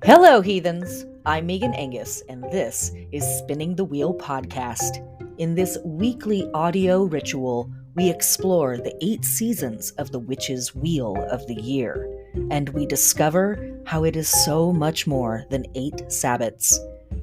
Hello, heathens. I'm Megan Angus, and this is Spinning the Wheel podcast. In this weekly audio ritual, we explore the 8 seasons of the witch's wheel of the year, and we discover how it is so much more than 8 Sabbats.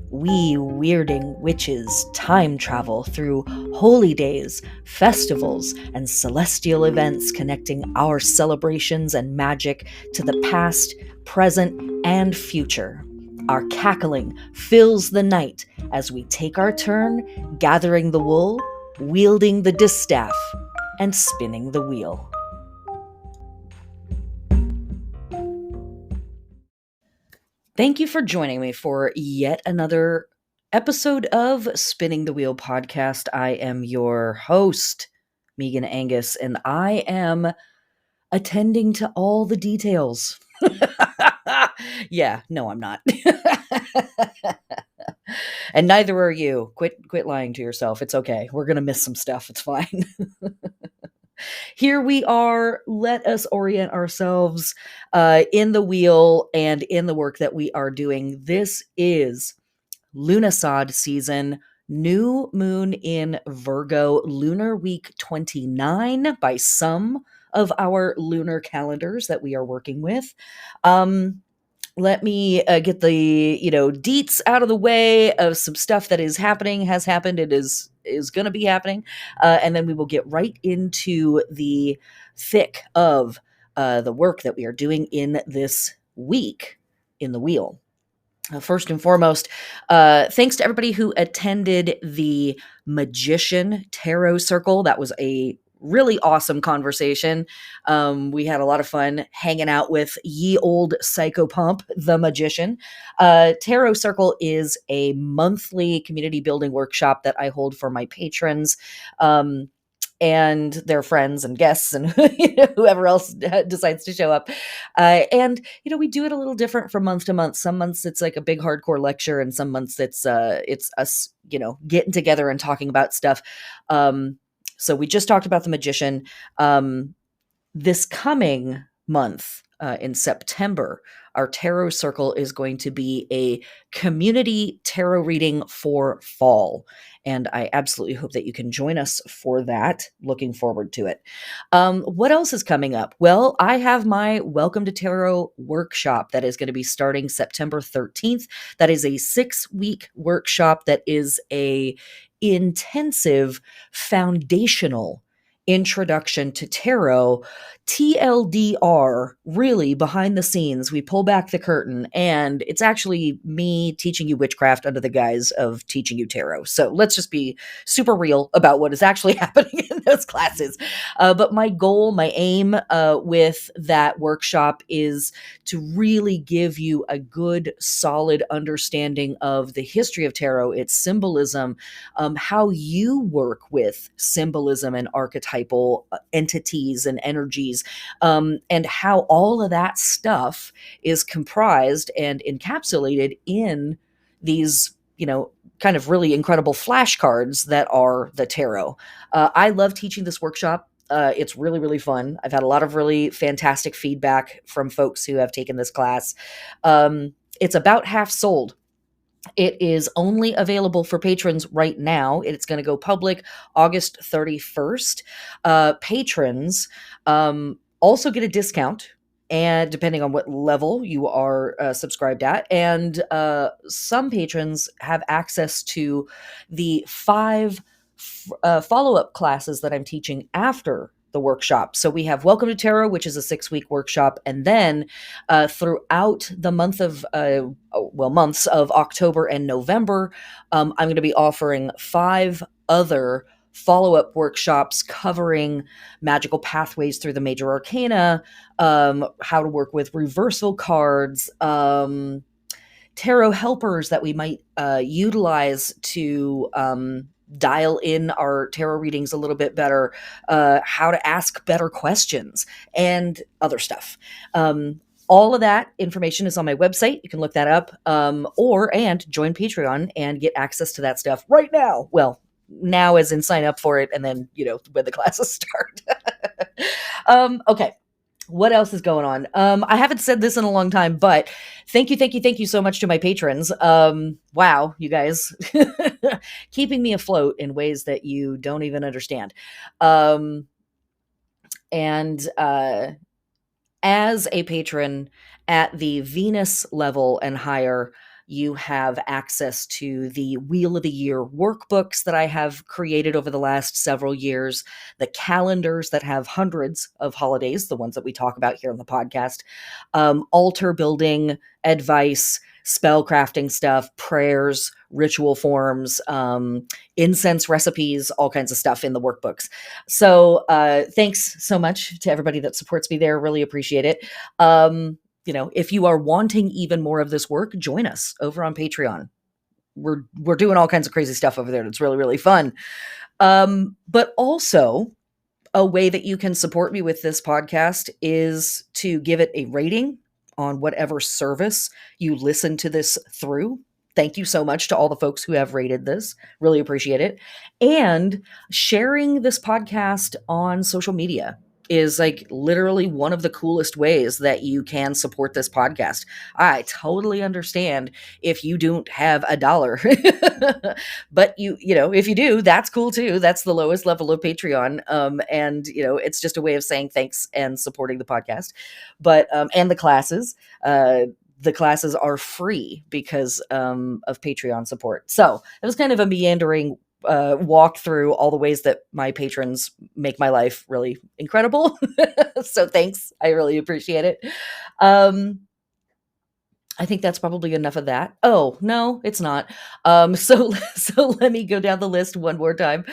We weirding witches time travel through holy days, festivals, and celestial events connecting our celebrations and magic to the past, present, and future. Our cackling fills the night as we take our turn gathering the wool, wielding the distaff, and spinning the wheel. Thank you for joining me for yet another episode of Spinning the Wheel podcast. I am your host, Megan Angus, and I am attending to all the details. Yeah, no, I'm not. And neither are you. Quit lying to yourself. It's okay. We're going to miss some stuff. It's fine. Here we are. Let us orient ourselves in the wheel and in the work that we are doing. This is Lughnasadh season, new moon in Virgo, lunar week 29 by some of our lunar calendars that we are working with. Let me get the deets out of the way of some stuff that is happening, has happened, it is going to be happening, and then we will get right into the thick of the work that we are doing in this week in the wheel. First and foremost, thanks to everybody who attended the Magician Tarot Circle. That was a really awesome conversation. We had a lot of fun hanging out with ye old psychopomp, the Magician. Tarot Circle is a monthly community building workshop that I hold for my patrons. And their friends and guests and whoever else decides to show up. And we do it a little different from month to month. Some months it's like a big hardcore lecture, and some months it's us, getting together and talking about stuff. So we just talked about the Magician. This coming month, in September, our tarot circle is going to be a community tarot reading for fall. And I absolutely hope that you can join us for that. Looking forward to it. What else is coming up? Well, I have my Welcome to Tarot workshop that is going to be starting September 13th. That is a 6-week workshop that is a intensive foundational introduction to tarot. TLDR, really behind the scenes, we pull back the curtain, and it's actually me teaching you witchcraft under the guise of teaching you tarot. So let's just be super real about what is actually happening in those classes. But my goal, my aim with that workshop is to really give you a good, solid understanding of the history of tarot, its symbolism, how you work with symbolism and archetypal entities and energies, and how all of that stuff is comprised and encapsulated in these, kind of really incredible flashcards that are the tarot. I love teaching this workshop. It's really, really fun. I've had a lot of really fantastic feedback from folks who have taken this class. It's about half sold. It is only available for patrons right now. It's going to go public August 31st. Patrons also get a discount, and depending on what level you are subscribed at. And some patrons have access to the 5 follow-up classes that I'm teaching after the workshop. So we have Welcome to Tarot, which is a 6-week workshop. And then throughout the months of October and November, I'm going to be offering 5 other follow-up workshops covering magical pathways through the major arcana, how to work with reversal cards, tarot helpers that we might utilize to dial in our tarot readings a little bit better, how to ask better questions, and other stuff. All of that information is on my website. You can look that up, and join Patreon and get access to that stuff right now. Well, now as in sign up for it, and then, when the classes start. Okay. What else is going on? I haven't said this in a long time, but thank you so much to my patrons. Wow, you guys, keeping me afloat in ways that you don't even understand. Um, and as a patron at the Venus level and higher, you have access to the Wheel of the Year workbooks that I have created over the last several years, the calendars that have hundreds of holidays, the ones that we talk about here on the podcast, altar building advice, spell crafting stuff, prayers, ritual forms, incense recipes, all kinds of stuff in the workbooks. So thanks so much to everybody that supports me there. Really appreciate it. If you are wanting even more of this work, join us over on Patreon. We're doing all kinds of crazy stuff over there. It's really, really fun. But also, a way that you can support me with this podcast is to give it a rating on whatever service you listen to this through. Thank you so much to all the folks who have rated this. Really appreciate it. And sharing this podcast on social media is like literally one of the coolest ways that you can support this podcast. I totally understand if you don't have a dollar. But if you do, that's cool too. That's the lowest level of Patreon. And it's just a way of saying thanks and supporting the podcast. But and the classes. The classes are free because of Patreon support. So it was kind of a meandering walk through all the ways that my patrons make my life really incredible. So thanks. I really appreciate it. I think that's probably enough of that. Oh, no, it's not. So let me go down the list one more time.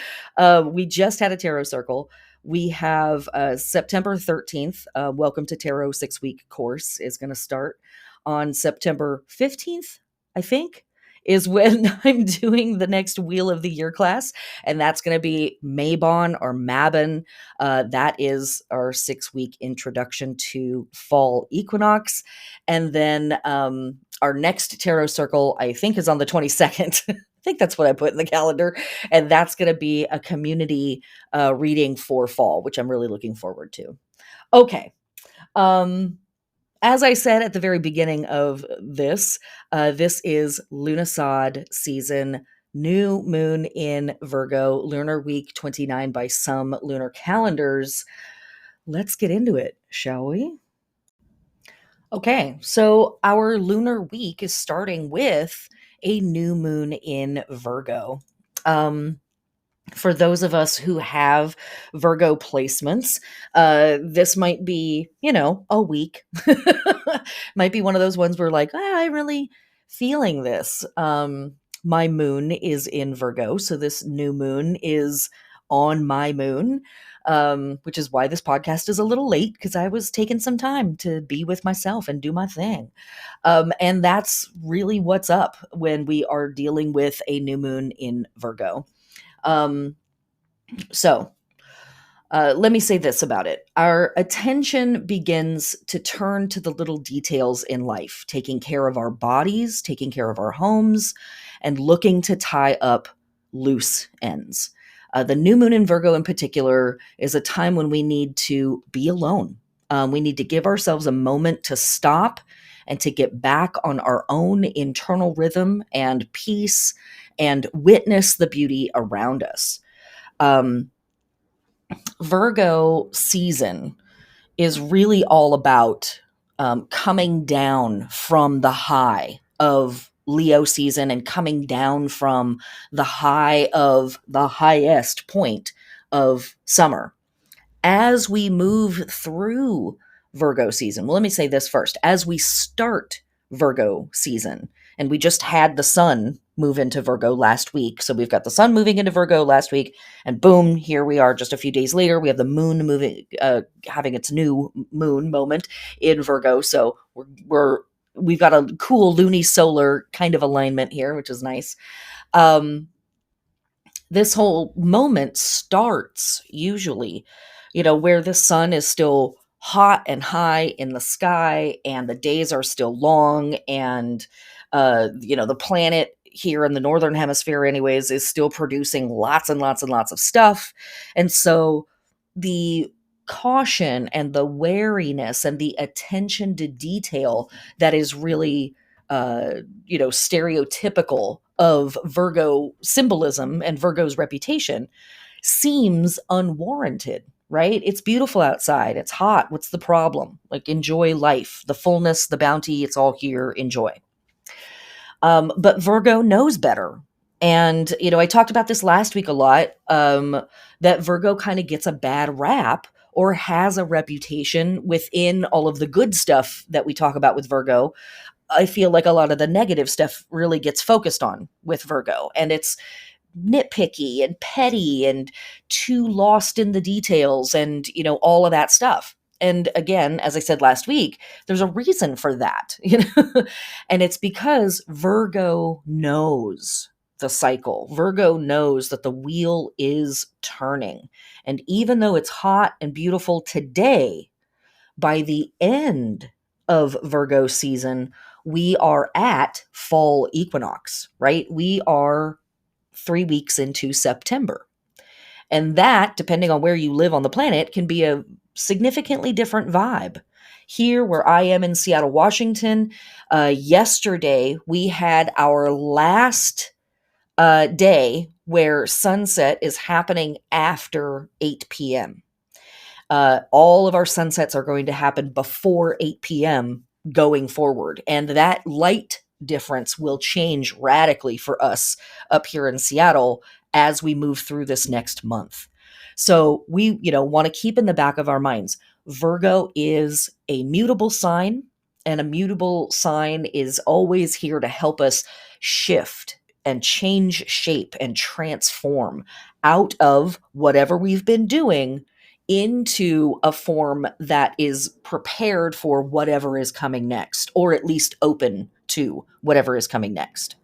We just had a tarot circle. We have September 13th. Welcome to Tarot 6-week course is going to start on September 15th, I think, is when I'm doing the next Wheel of the Year class. And that's going to be Mabon or Mabon. That is our 6-week introduction to fall equinox. And then our next tarot circle, I think, is on the 22nd. I think that's what I put in the calendar. And that's going to be a community reading for fall, which I'm really looking forward to. Okay. As I said at the very beginning of this, this is Lughnasadh season, new moon in Virgo, lunar week 29 by some lunar calendars. Let's get into it, shall we? Okay, so our lunar week is starting with a new moon in Virgo. For those of us who have Virgo placements, this might be, a week. Might be one of those ones where like, I'm really feeling this. My moon is in Virgo, so this new moon is on my moon, which is why this podcast is a little late because I was taking some time to be with myself and do my thing. And that's really what's up when we are dealing with a new moon in Virgo. So let me say this about it. Our attention begins to turn to the little details in life, taking care of our bodies, taking care of our homes, and looking to tie up loose ends. The new moon in Virgo in particular is a time when we need to be alone. We need to give ourselves a moment to stop and to get back on our own internal rhythm and peace and witness the beauty around us. Virgo season is really all about coming down from the high of Leo season and coming down from the high of the highest point of summer. As we move through Virgo season, well, let me say this first. As we start Virgo season, and we just had the sun move into Virgo last week. So we've got the sun moving into Virgo last week, and boom, here we are just a few days later. We have the moon moving, having its new moon moment in Virgo. So we've got a cool lunisolar kind of alignment here, which is nice. This whole moment starts usually, where the sun is still hot and high in the sky and the days are still long and the planet here in the northern hemisphere anyways is still producing lots and lots and lots of stuff. And so the caution and the wariness and the attention to detail that is really, stereotypical of Virgo symbolism and Virgo's reputation seems unwarranted, right? It's beautiful outside. It's hot. What's the problem? Like, enjoy life, the fullness, the bounty. It's all here. Enjoy. But Virgo knows better. And, I talked about this last week a lot, that Virgo kind of gets a bad rap or has a reputation within all of the good stuff that we talk about with Virgo. I feel like a lot of the negative stuff really gets focused on with Virgo, and it's nitpicky and petty and too lost in the details and, all of that stuff. And again, as I said last week, there's a reason for that, and it's because Virgo knows the cycle. Virgo knows that the wheel is turning. And even though it's hot and beautiful today, by the end of Virgo season, we are at fall equinox, right? We are 3 weeks into September. And that, depending on where you live on the planet, can be a significantly different vibe. Here, where I am in Seattle, Washington, yesterday we had our last day where sunset is happening after 8 p.m. All of our sunsets are going to happen before 8 p.m. going forward. And that light difference will change radically for us up here in Seattle as we move through this next month. So we, want to keep in the back of our minds, Virgo is a mutable sign, and a mutable sign is always here to help us shift and change shape and transform out of whatever we've been doing into a form that is prepared for whatever is coming next, or at least open to whatever is coming next.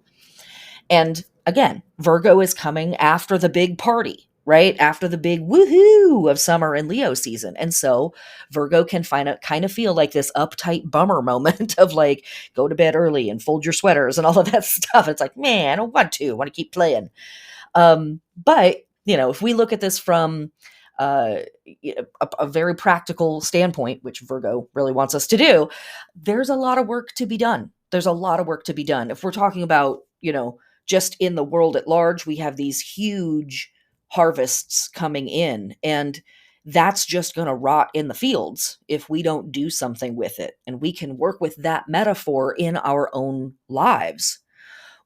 And again, Virgo is coming after the big party, right? After the big woohoo of summer and Leo season. And so Virgo can kind of feel like this uptight bummer moment of like, go to bed early and fold your sweaters and all of that stuff. It's like, man, I don't want to keep playing. But, if we look at this from a very practical standpoint, which Virgo really wants us to do, there's a lot of work to be done. There's a lot of work to be done. If we're talking about, just in the world at large, we have these huge harvests coming in, and that's just going to rot in the fields if we don't do something with it. And we can work with that metaphor in our own lives.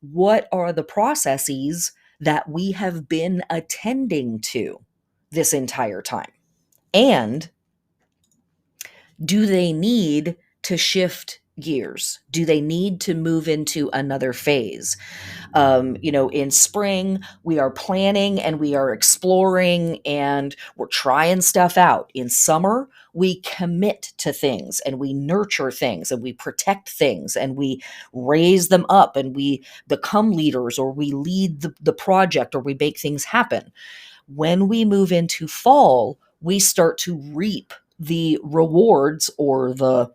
What are the processes that we have been attending to this entire time? And do they need to shift gears? Do they need to move into another phase? In spring, we are planning and we are exploring and we're trying stuff out. In summer, we commit to things and we nurture things and we protect things and we raise them up and we become leaders, or we lead the project, or we make things happen. When we move into fall, we start to reap the rewards or the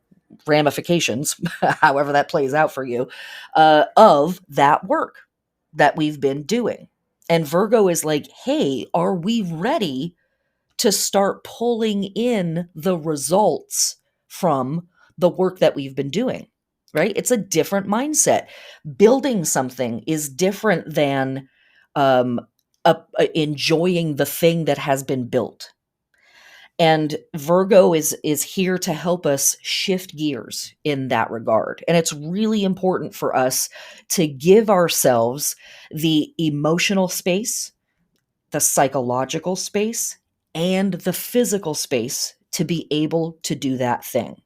ramifications, however that plays out for you, of that work that we've been doing. And Virgo is like, hey, are we ready to start pulling in the results from the work that we've been doing? Right? It's a different mindset. Building something is different than enjoying the thing that has been built. And Virgo is here to help us shift gears in that regard. And it's really important for us to give ourselves the emotional space, the psychological space, and the physical space to be able to do that thing.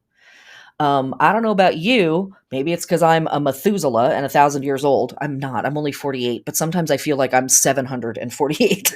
I don't know about you. Maybe it's because I'm a Methuselah and 1,000 years old. I'm not. I'm only 48, but sometimes I feel like I'm 748.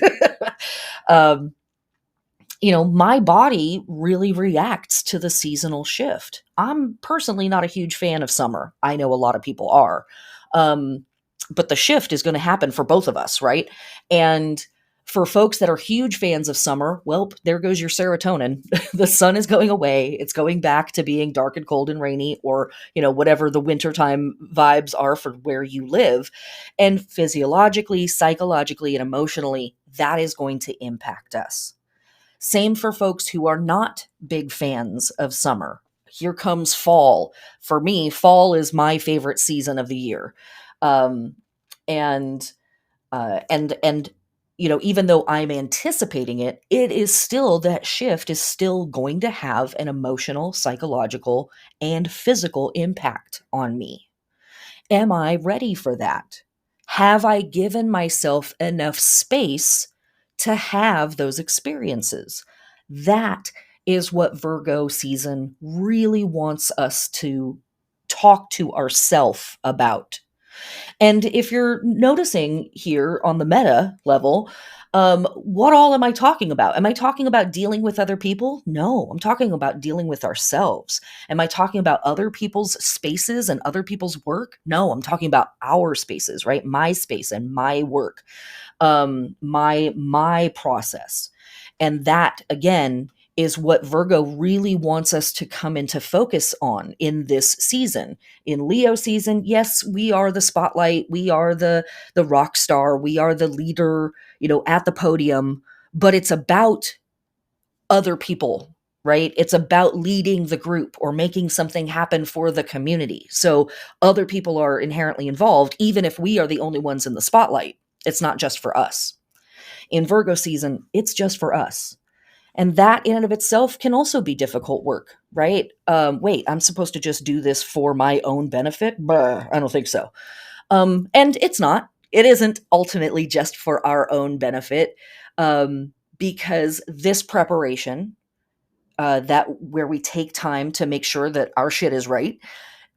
My body really reacts to the seasonal shift. I'm personally not a huge fan of summer. I know a lot of people are. But the shift is going to happen for both of us, right? And for folks that are huge fans of summer, well, there goes your serotonin. The sun is going away. It's going back to being dark and cold and rainy, or, whatever the wintertime vibes are for where you live. And physiologically, psychologically, and emotionally, that is going to impact us. Same for folks who are not big fans of summer. Here comes fall. For me, fall is my favorite season of the year. Um, and and even though I'm anticipating it, it is still, that shift is still going to have an emotional, psychological, and physical impact on me. Am I ready for that? Have I given myself enough space to have those experiences? That is what Virgo season really wants us to talk to ourselves about. And if you're noticing here on the meta level, what all am I talking about? Am I talking about dealing with other people? No, I'm talking about dealing with ourselves. Am I talking about other people's spaces and other people's work? No, I'm talking about our spaces, right? My space and my work, my process. And that again is what Virgo really wants us to come into focus on in this season. In Leo season, yes, we are the spotlight, we are the rock star, we are the leader, at the podium, but it's about other people, right? It's about leading the group or making something happen for the community. So other people are inherently involved, even if we are the only ones in the spotlight. It's not just for us. In Virgo season, it's just for us. And that in and of itself can also be difficult work, right? Wait, I'm supposed to just do this for my own benefit? Brr, I don't think so. And it's not. It isn't ultimately just for our own benefit, because this preparation, that where we take time to make sure that our shit is right,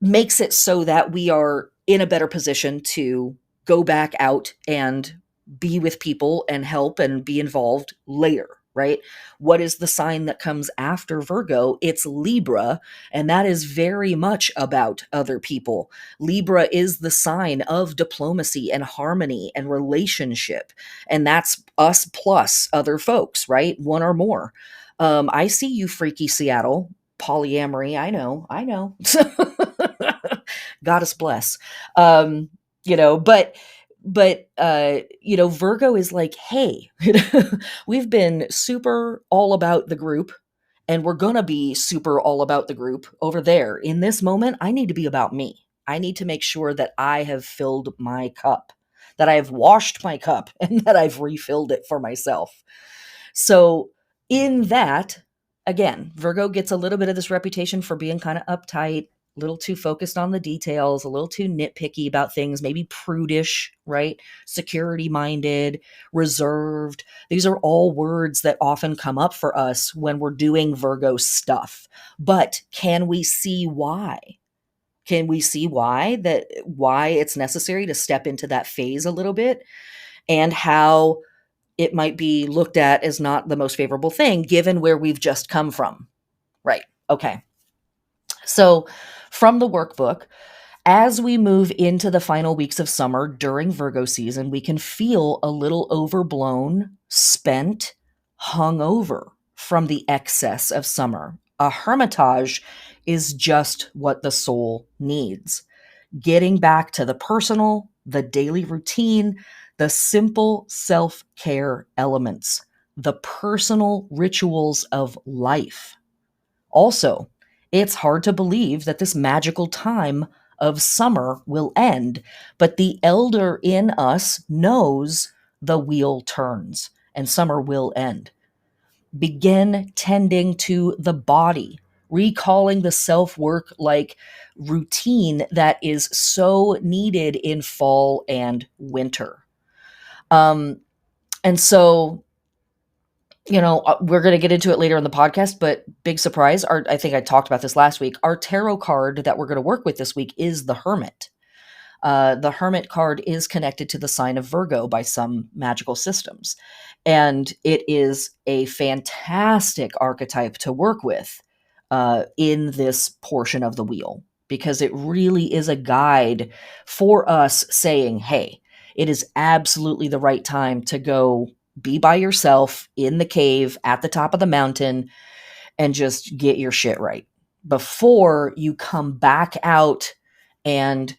makes it so that we are in a better position to go back out and be with people and help and be involved later, right? What is the sign that comes after Virgo? It's Libra, and that is very much about other people. Libra is the sign of diplomacy and harmony and relationship, and that's us plus other folks, right? One or more. I see you, freaky Seattle. Polyamory, I know. Goddess bless. Um, but Virgo is like, hey, we've been super all about the group, and we're gonna be super all about the group over there. In this moment, I need to be about me. I need to make sure that I have filled my cup, that I have washed my cup, and that I've refilled it for myself. So, in that, again, Virgo gets a little bit of this reputation for being kind of uptight, a little too focused on the details, a little too nitpicky about things, maybe prudish, right? Security minded, reserved. These are all words that often come up for us when we're doing Virgo stuff. But can we see why? Can we see why it's necessary to step into that phase a little bit, and how it might be looked at as not the most favorable thing given where we've just come from? Right. Okay. So, from the workbook, as we move into the final weeks of summer during Virgo season, we can feel a little overblown, spent, hungover from the excess of summer. A hermitage is just what the soul needs. Getting back to the personal, the daily routine, the simple self care elements, the personal rituals of life. Also, it's hard to believe that this magical time of summer will end, but the elder in us knows the wheel turns and summer will end. Begin tending to the body, recalling the self work like routine that is so needed in fall and winter. Um, and so, we're going to get into it later in the podcast, but big surprise. I think I talked about this last week. Our tarot card that we're going to work with this week is the Hermit. The Hermit card is connected to the sign of Virgo by some magical systems. And it is a fantastic archetype to work with in this portion of the wheel, because it really is a guide for us saying, hey, it is absolutely the right time to go be by yourself in the cave at the top of the mountain and just get your shit right before you come back out and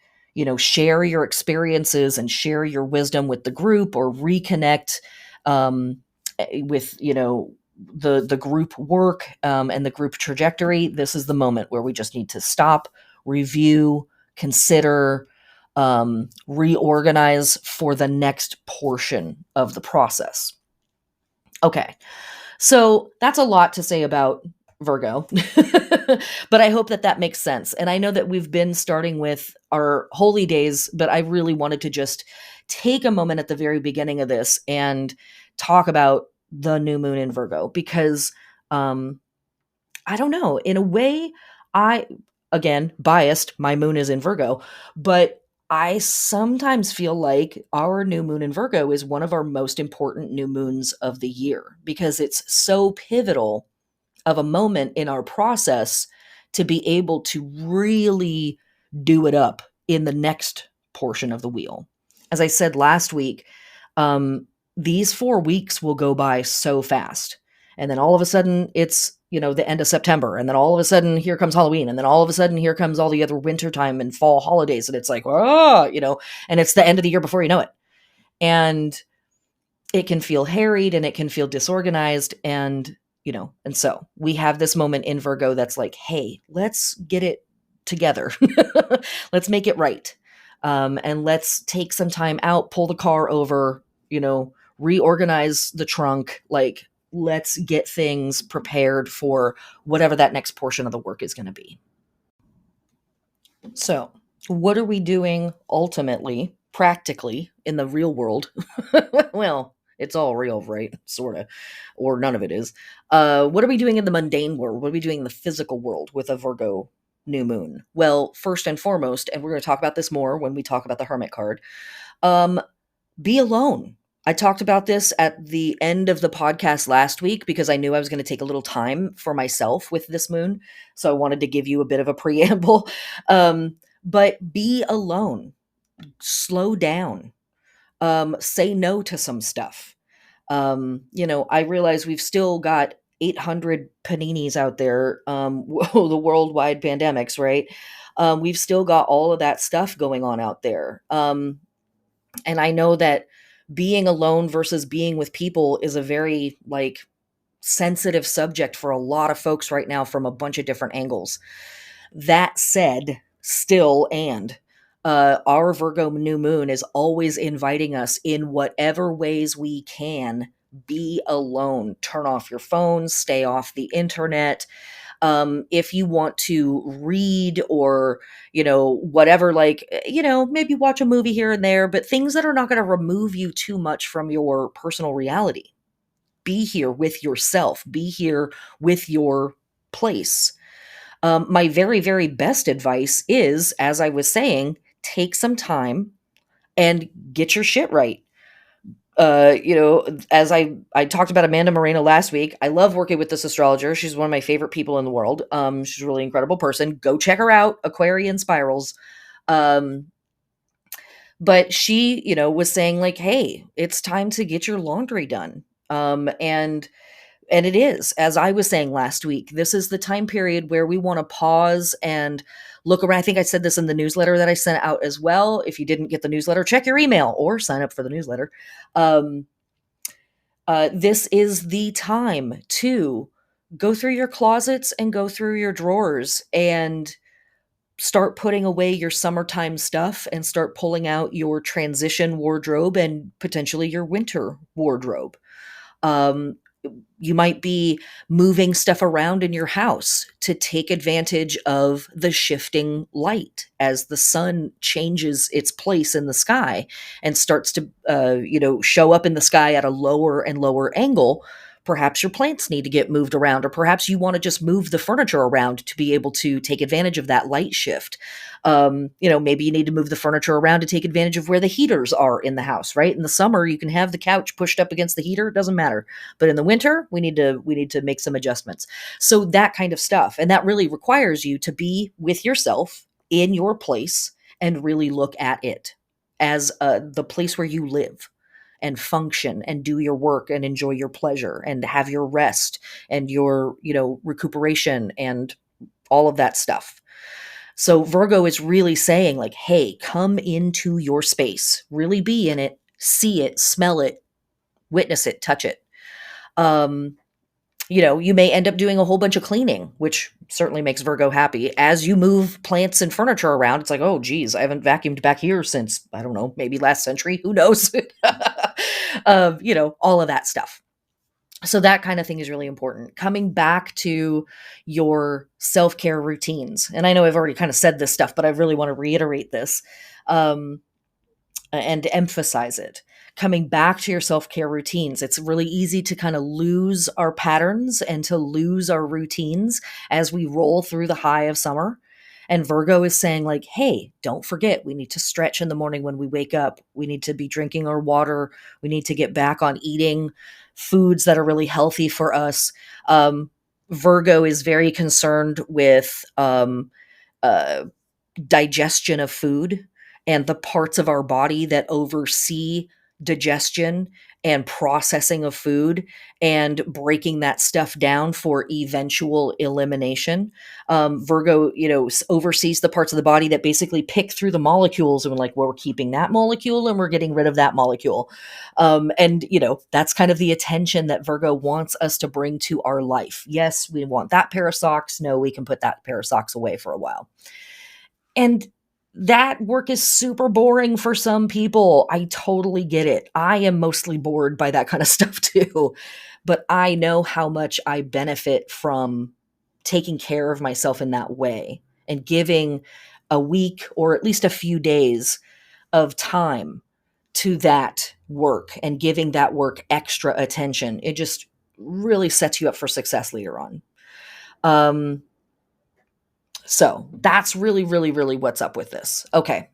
share your experiences and share your wisdom with the group, or reconnect with the group work, and the group trajectory, this is the moment where we just need to stop, review, consider, reorganize for the next portion of the process. Okay, so that's a lot to say about Virgo, but I hope that that makes sense. And I know that we've been starting with our holy days, but I really wanted to just take a moment at the very beginning of this and talk about the new moon in Virgo because um, I don't know, in a way, I, again, biased, my moon is in Virgo, but I sometimes feel like our new moon in Virgo is one of our most important new moons of the year because it's so pivotal of a moment in our process to be able to really do it up in the next portion of the wheel. As I said last week, um, these 4 weeks will go by so fast. And then all of a sudden it's, the end of September. And then all of a sudden here comes Halloween. And then all of a sudden here comes all the other wintertime and fall holidays. And it's like, and it's the end of the year before you know it. And it can feel harried and it can feel disorganized. And so we have this moment in Virgo that's like, hey, let's get it together. Let's make it right. And let's take some time out, pull the car over, reorganize the trunk. Like, let's get things prepared for whatever that next portion of the work is going to be. So, what are we doing ultimately, practically, in the real world? Well, it's all real, right? Sort of. Or none of it is. What are we doing in the mundane world? What are we doing in the physical world with a Virgo new moon? Well, first and foremost, and we're going to talk about this more when we talk about the Hermit card, be alone. I talked about this at the end of the podcast last week because I knew I was going to take a little time for myself with this moon. So I wanted to give you a bit of a preamble. But be alone. Slow down. Say no to some stuff. I realize we've still got 800 paninis out there, the worldwide pandemics, right? We've still got all of that stuff going on out there. And I know that being alone versus being with people is a very sensitive subject for a lot of folks right now from a bunch of different angles. That said, still, and our Virgo new moon is always inviting us in whatever ways we can be alone. Turn off your phone, stay off the internet. If you want to read or, whatever, maybe watch a movie here and there, but things that are not going to remove you too much from your personal reality. Be here with yourself, be here with your place. My very, very best advice is, as I was saying, take some time and get your shit right. As I talked about Amanda Moreno last week, I love working with this astrologer. She's one of my favorite people in the world. She's a really incredible person. Go check her out, Aquarian Spirals. But she, was saying hey, it's time to get your laundry done. And it is, as I was saying last week, this is the time period where we want to pause and look around. I think I said this in the newsletter that I sent out as well. If you didn't get the newsletter, check your email or sign up for the newsletter. This is the time to go through your closets and go through your drawers and start putting away your summertime stuff and start pulling out your transition wardrobe and potentially your winter wardrobe. You might be moving stuff around in your house to take advantage of the shifting light as the sun changes its place in the sky and starts to, show up in the sky at a lower and lower angle. Perhaps your plants need to get moved around, or perhaps you want to just move the furniture around to be able to take advantage of that light shift. Maybe you need to move the furniture around to take advantage of where the heaters are in the house, right? In the summer, you can have the couch pushed up against the heater. It doesn't matter. But in the winter, we need to make some adjustments. So that kind of stuff. And that really requires you to be with yourself in your place and really look at it as the place where you live and function and do your work and enjoy your pleasure and have your rest and your, recuperation and all of that stuff. So Virgo is really saying hey, come into your space, really be in it, see it, smell it, witness it, touch it. You may end up doing a whole bunch of cleaning, which certainly makes Virgo happy. As you move plants and furniture around, it's like, oh, geez, I haven't vacuumed back here since, I don't know, maybe last century. Who knows? All of that stuff. So that kind of thing is really important. Coming back to your self-care routines. And I know I've already kind of said this stuff, but I really want to reiterate this. And emphasize it. Coming back to your self-care routines. It's really easy to kind of lose our patterns and to lose our routines as we roll through the high of summer. And Virgo is saying, like, hey, don't forget, we need to stretch in the morning when we wake up. We need to be drinking our water. We need to get back on eating foods that are really healthy for us. Virgo is very concerned with digestion of food and the parts of our body that oversee digestion and processing of food and breaking that stuff down for eventual elimination. Virgo, oversees the parts of the body that basically pick through the molecules and we're keeping that molecule and we're getting rid of that molecule. That's kind of the attention that Virgo wants us to bring to our life. Yes, we want that pair of socks. No, we can put that pair of socks away for a while. And that work is super boring for some people. I totally get it. I am mostly bored by that kind of stuff too. But I know how much I benefit from taking care of myself in that way and giving a week or at least a few days of time to that work and giving that work extra attention. It just really sets you up for success later on. So that's really, really, really what's up with this. Okay.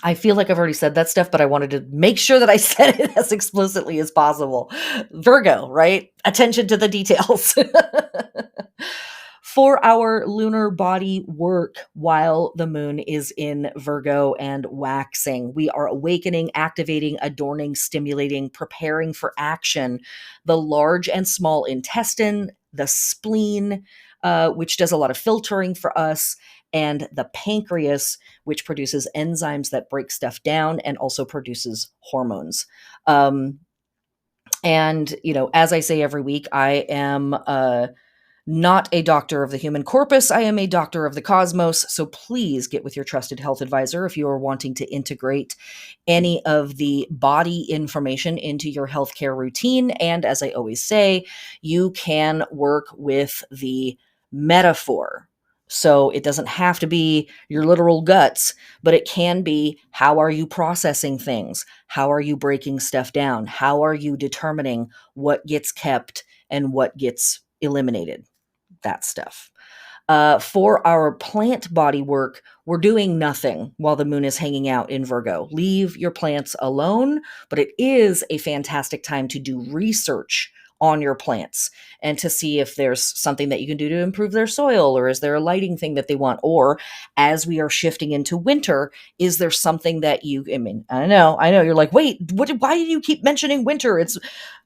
I feel like I've already said that stuff, but I wanted to make sure that I said it as explicitly as possible. Virgo, right? Attention to the details. For our lunar body work while the moon is in Virgo and waxing, we are awakening, activating, adorning, stimulating, preparing for action. The large and small intestine, the spleen, which does a lot of filtering for us, and the pancreas, which produces enzymes that break stuff down and also produces hormones. As I say every week, I am not a doctor of the human corpus. I am a doctor of the cosmos. So please get with your trusted health advisor if you are wanting to integrate any of the body information into your healthcare routine. And as I always say, you can work with the metaphor. So it doesn't have to be your literal guts, but it can be, how are you processing things? How are you breaking stuff down? How are you determining what gets kept and what gets eliminated? That stuff. For our plant body work, we're doing nothing while the moon is hanging out in Virgo. Leave your plants alone, but it is a fantastic time to do research on your plants and to see if there's something that you can do to improve their soil, or is there a lighting thing that they want? Or as we are shifting into winter, is there something that I know you're like, wait, why do you keep mentioning winter? It's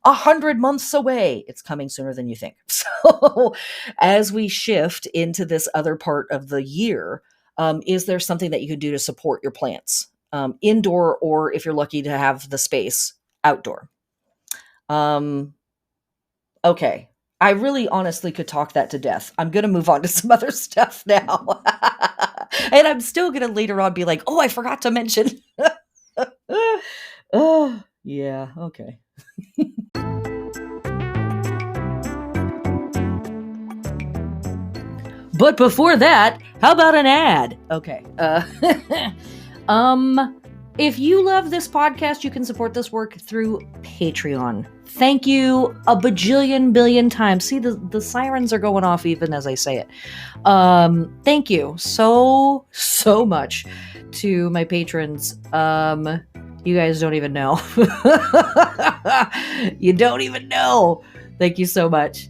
100 months away. It's coming sooner than you think. So as we shift into this other part of the year, is there something that you could do to support your plants, indoor, or if you're lucky to have the space, outdoor? Okay. I really honestly could talk that to death. I'm going to move on to some other stuff now. And I'm still going to later on be like, oh, I forgot to mention. Oh, yeah. Okay. But before that, how about an ad? Okay. If you love this podcast, you can support this work through Patreon. Thank you a bajillion billion times. See, the sirens are going off even as I say it. Thank you so much to my patrons. You guys don't even know. You don't even know. Thank you so much.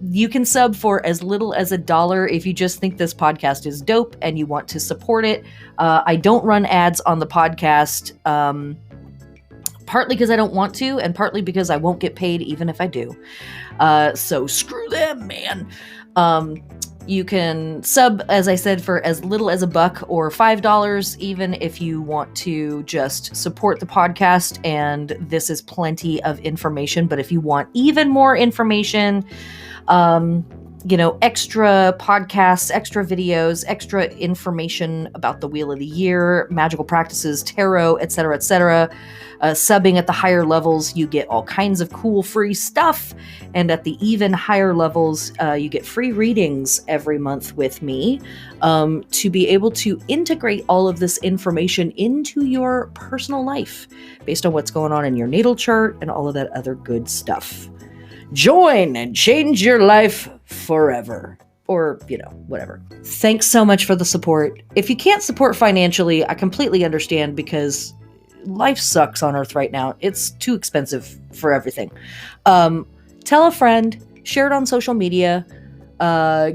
You can sub for as little as $1 if you just think this podcast is dope and you want to support it. I don't run ads on the podcast, partly because I don't want to, and partly because I won't get paid even if I do. So screw them, man. You can sub, as I said, for as little as $1 or $5, even if you want to just support the podcast. And this is plenty of information. But if you want even more information, extra podcasts, extra videos, extra information about the Wheel of the Year, magical practices, tarot, etc., subbing at the higher levels, you get all kinds of cool free stuff. And at the even higher levels, you get free readings every month with me to be able to integrate all of this information into your personal life based on what's going on in your natal chart and all of that other good stuff. Join and change your life forever. Or, whatever. Thanks so much for the support. If you can't support financially, I completely understand because life sucks on Earth right now. It's too expensive for everything. Tell a friend, share it on social media,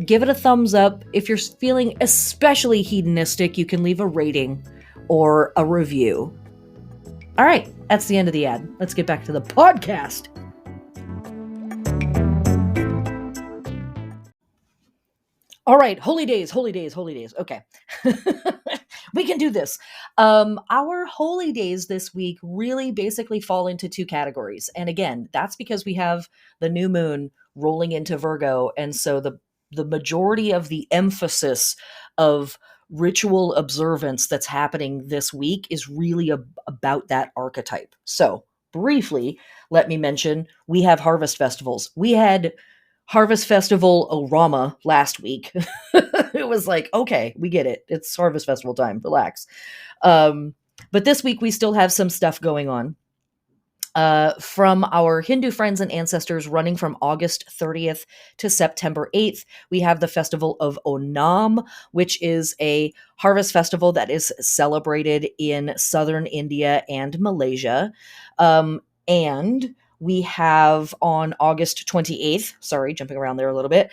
give it a thumbs up. If you're feeling especially hedonistic, you can leave a rating or a review. All right, that's the end of the ad. Let's get back to the podcast. All right, holy days. Okay. We can do this. Our holy days this week really basically fall into two categories. And again, that's because we have the new moon rolling into Virgo. And so the majority of the emphasis of ritual observance that's happening this week is really about that archetype. So briefly, let me mention, we have harvest festivals. We had Harvest Festival Orama last week. It was like, okay, we get it. It's Harvest Festival time. Relax. But this week we still have some stuff going on. From our Hindu friends and ancestors running from August 30th to September 8th, we have the festival of Onam, which is a harvest festival that is celebrated in southern India and Malaysia. And we have on August 28th, sorry, jumping around there a little bit,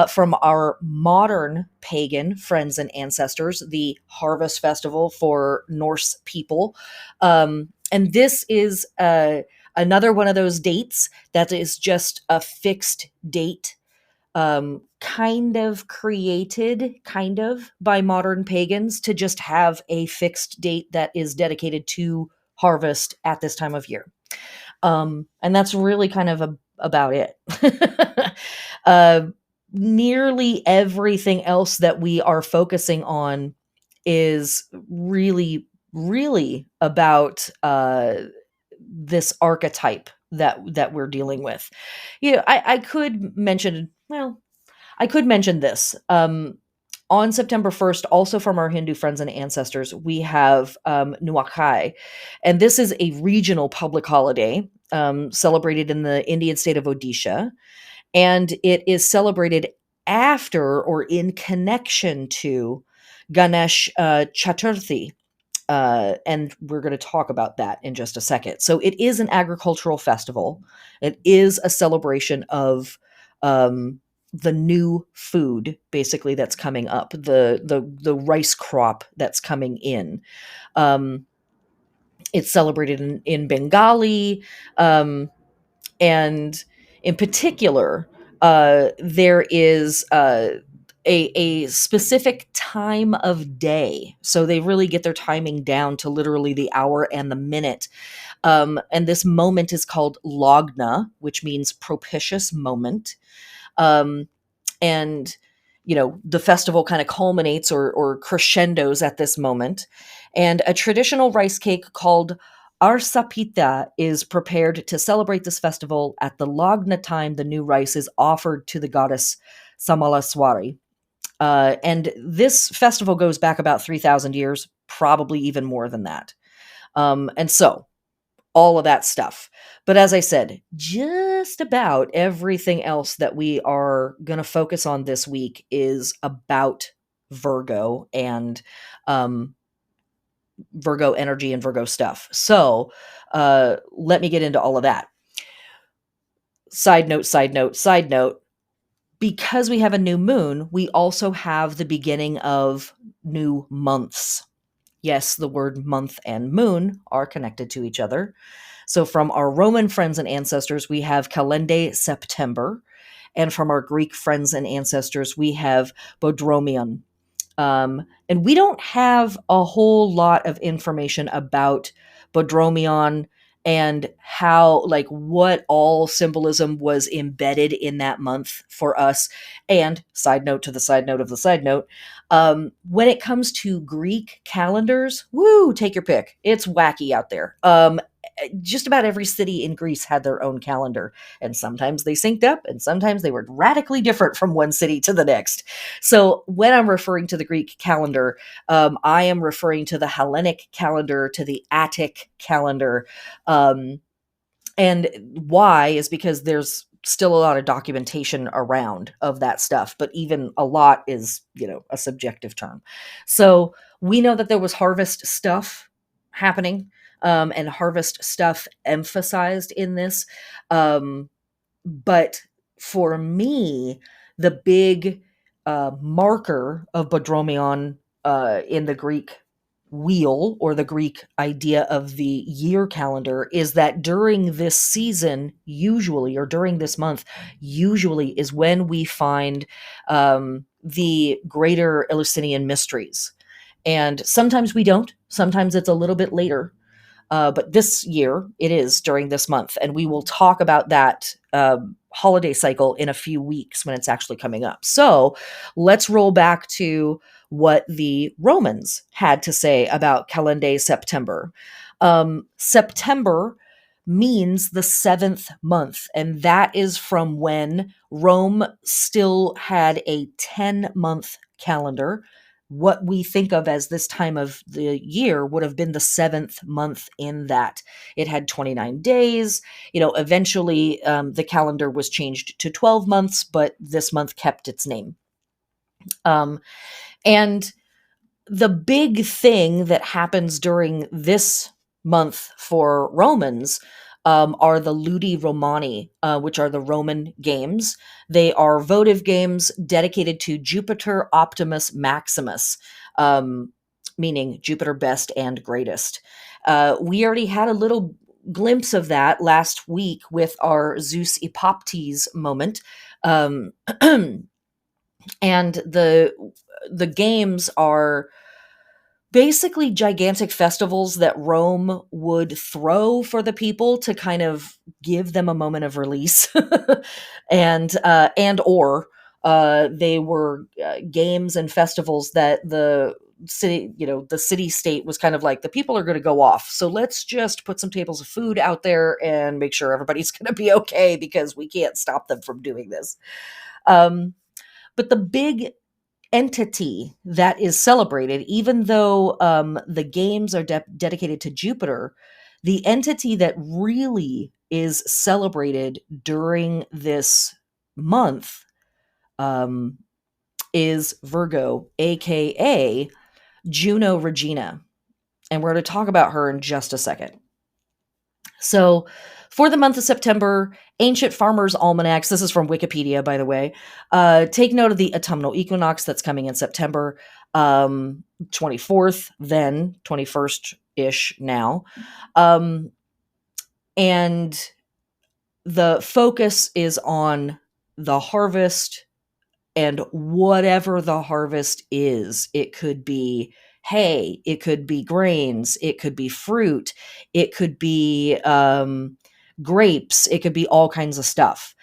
from our modern pagan friends and ancestors, the Harvest Festival for Norse people. And this is another one of those dates that is just a fixed date, kind of created, by modern pagans to just have a fixed date that is dedicated to harvest at this time of year. And that's really kind of about it. Nearly everything else that we are focusing on is really, really about this archetype that we're dealing with. I could mention this. On September 1st, also from our Hindu friends and ancestors, we have Nuakhai. And this is a regional public holiday celebrated in the Indian state of Odisha. And it is celebrated after or in connection to Ganesh Chaturthi. And we're going to talk about that in just a second. So it is an agricultural festival. It is a celebration of the new food, basically, that's coming up, the rice crop that's coming in. It's celebrated in Bengali, and in particular, there is a specific time of day. So they really get their timing down to literally the hour and the minute. And this moment is called Logna, which means propitious moment. And the festival kind of culminates or crescendos at this moment. And a traditional rice cake called Arsapita is prepared to celebrate this festival. At the Lagna time, the new rice is offered to the goddess Samalaswari. And this festival goes back about 3,000 years, probably even more than that. And so all of that stuff. But as I said, just about everything else that we are going to focus on this week is about Virgo and Virgo energy and Virgo stuff. So let me get into all of that. Side note. Because we have a new moon, we also have the beginning of new months. Yes, the word month and moon are connected to each other. So from our Roman friends and ancestors, we have Calende September. and from our Greek friends and ancestors, we have Bodromion. And we don't have a whole lot of information about Bodromion and how, like, what all symbolism was embedded in that month for us. And side note to the side note of the side note, when it comes to Greek calendars, woo, take your pick. It's wacky out there. Just about every city in Greece had their own calendar, and sometimes they synced up, and sometimes they were radically different from one city to the next. So when I'm referring to the Greek calendar, I am referring to the Hellenic calendar, to the Attic calendar. And why is because there's still a lot of documentation around of that stuff, but even a lot is, a subjective term. So we know that there was harvest stuff happening, and harvest stuff emphasized in this. But for me, the big marker of Bodromion in the Greek wheel, or the Greek idea of the year calendar, is that during this season, usually, or during this month, usually is when we find the greater Eleusinian mysteries. And sometimes we don't. Sometimes it's a little bit later. But this year, it is during this month. And we will talk about that holiday cycle in a few weeks when it's actually coming up. So let's roll back to what the Romans had to say about Calende September. September means the 7th month, and that is from when Rome still had a 10-month calendar. What we think of as this time of the year would have been the 7th month in that. It had 29 days. Eventually the calendar was changed to 12 months, but this month kept its name. And the big thing that happens during this month for Romans are the Ludi Romani, which are the Roman games. They are votive games dedicated to Jupiter Optimus Maximus, meaning Jupiter best and greatest. We already had a little glimpse of that last week with our Zeus Epoptes moment. And the games are basically gigantic festivals that Rome would throw for the people to kind of give them a moment of release. and or they were games and festivals that the city, the city state was kind of like, the people are going to go off, so let's just put some tables of food out there and make sure everybody's going to be okay, because we can't stop them from doing this. But the big entity that is celebrated, even though the games are dedicated to Jupiter, the entity that really is celebrated during this month is Virgo, aka Juno Regina. And we're going to talk about her in just a second. So, for the month of September, ancient farmers' almanacs, this is from Wikipedia, by the way, take note of the autumnal equinox that's coming in September 24th, then 21st-ish now. And the focus is on the harvest, and whatever the harvest is. It could be hay, it could be grains, it could be fruit, it could be grapes, it could be all kinds of stuff.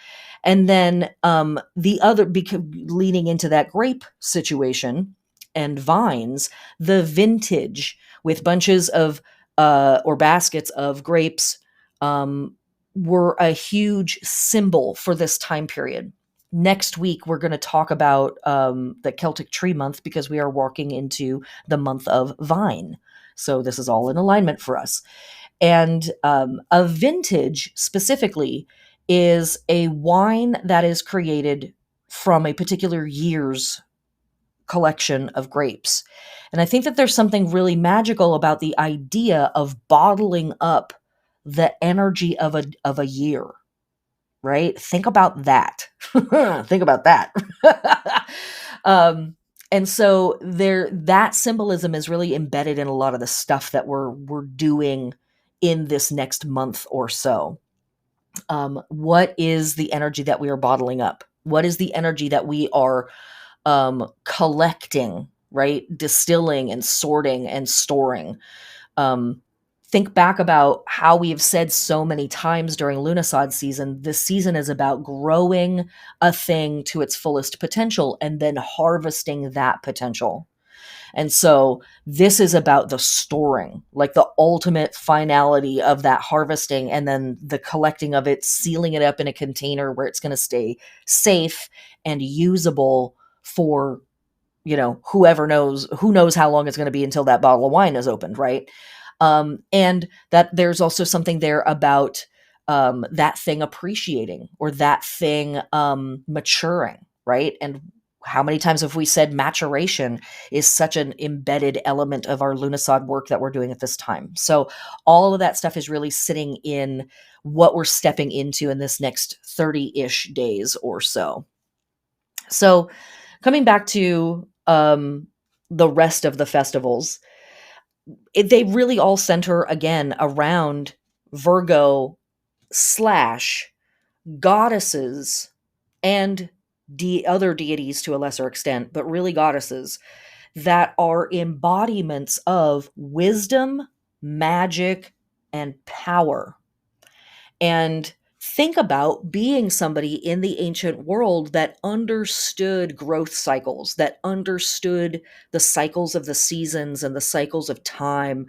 And then the other, leaning into that grape situation and vines, the vintage with bunches of or baskets of grapes were a huge symbol for this time period. Next week, we're going to talk about the Celtic Tree Month, because we are walking into the month of vine. So this is all in alignment for us. And a vintage specifically is a wine that is created from a particular year's collection of grapes. And I think that there's something really magical about the idea of bottling up the energy of a year. Right? Think about that. Think about that. And so that symbolism is really embedded in a lot of the stuff that we're doing in this next month or so. What is the energy that we are bottling up? What is the energy that we are collecting, right? Distilling and sorting and storing. Um, think back about how we have said so many times during Lughnasadh season, this season is about growing a thing to its fullest potential and then harvesting that potential. And so this is about the storing, like the ultimate finality of that harvesting, and then the collecting of it, sealing it up in a container where it's going to stay safe and usable for, who knows how long it's going to be until that bottle of wine is opened, right? And that there's also something there about that thing appreciating, or that thing maturing, right? And how many times have we said maturation is such an embedded element of our Lughnasadh work that we're doing at this time? So all of that stuff is really sitting in what we're stepping into in this next 30-ish days or so. So coming back to the rest of the festivals, they really all center again around Virgo slash goddesses and other deities to a lesser extent, but really goddesses that are embodiments of wisdom, magic, and power. And think about being somebody in the ancient world that understood growth cycles, that understood the cycles of the seasons and the cycles of time,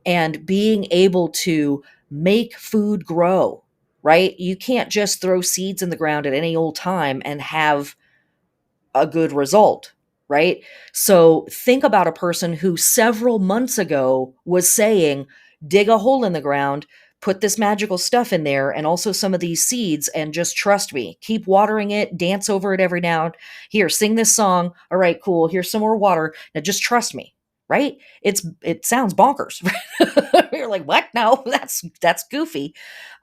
and being able to make food grow, right? You can't just throw seeds in the ground at any old time and have a good result, right? So think about a person who several months ago was saying, dig a hole in the ground, put this magical stuff in there, and also some of these seeds, and just trust me. Keep watering it, dance over it every now and here, sing this song. All right, cool. Here's some more water. Now just trust me, right? It sounds bonkers. You're like, what? No, that's goofy.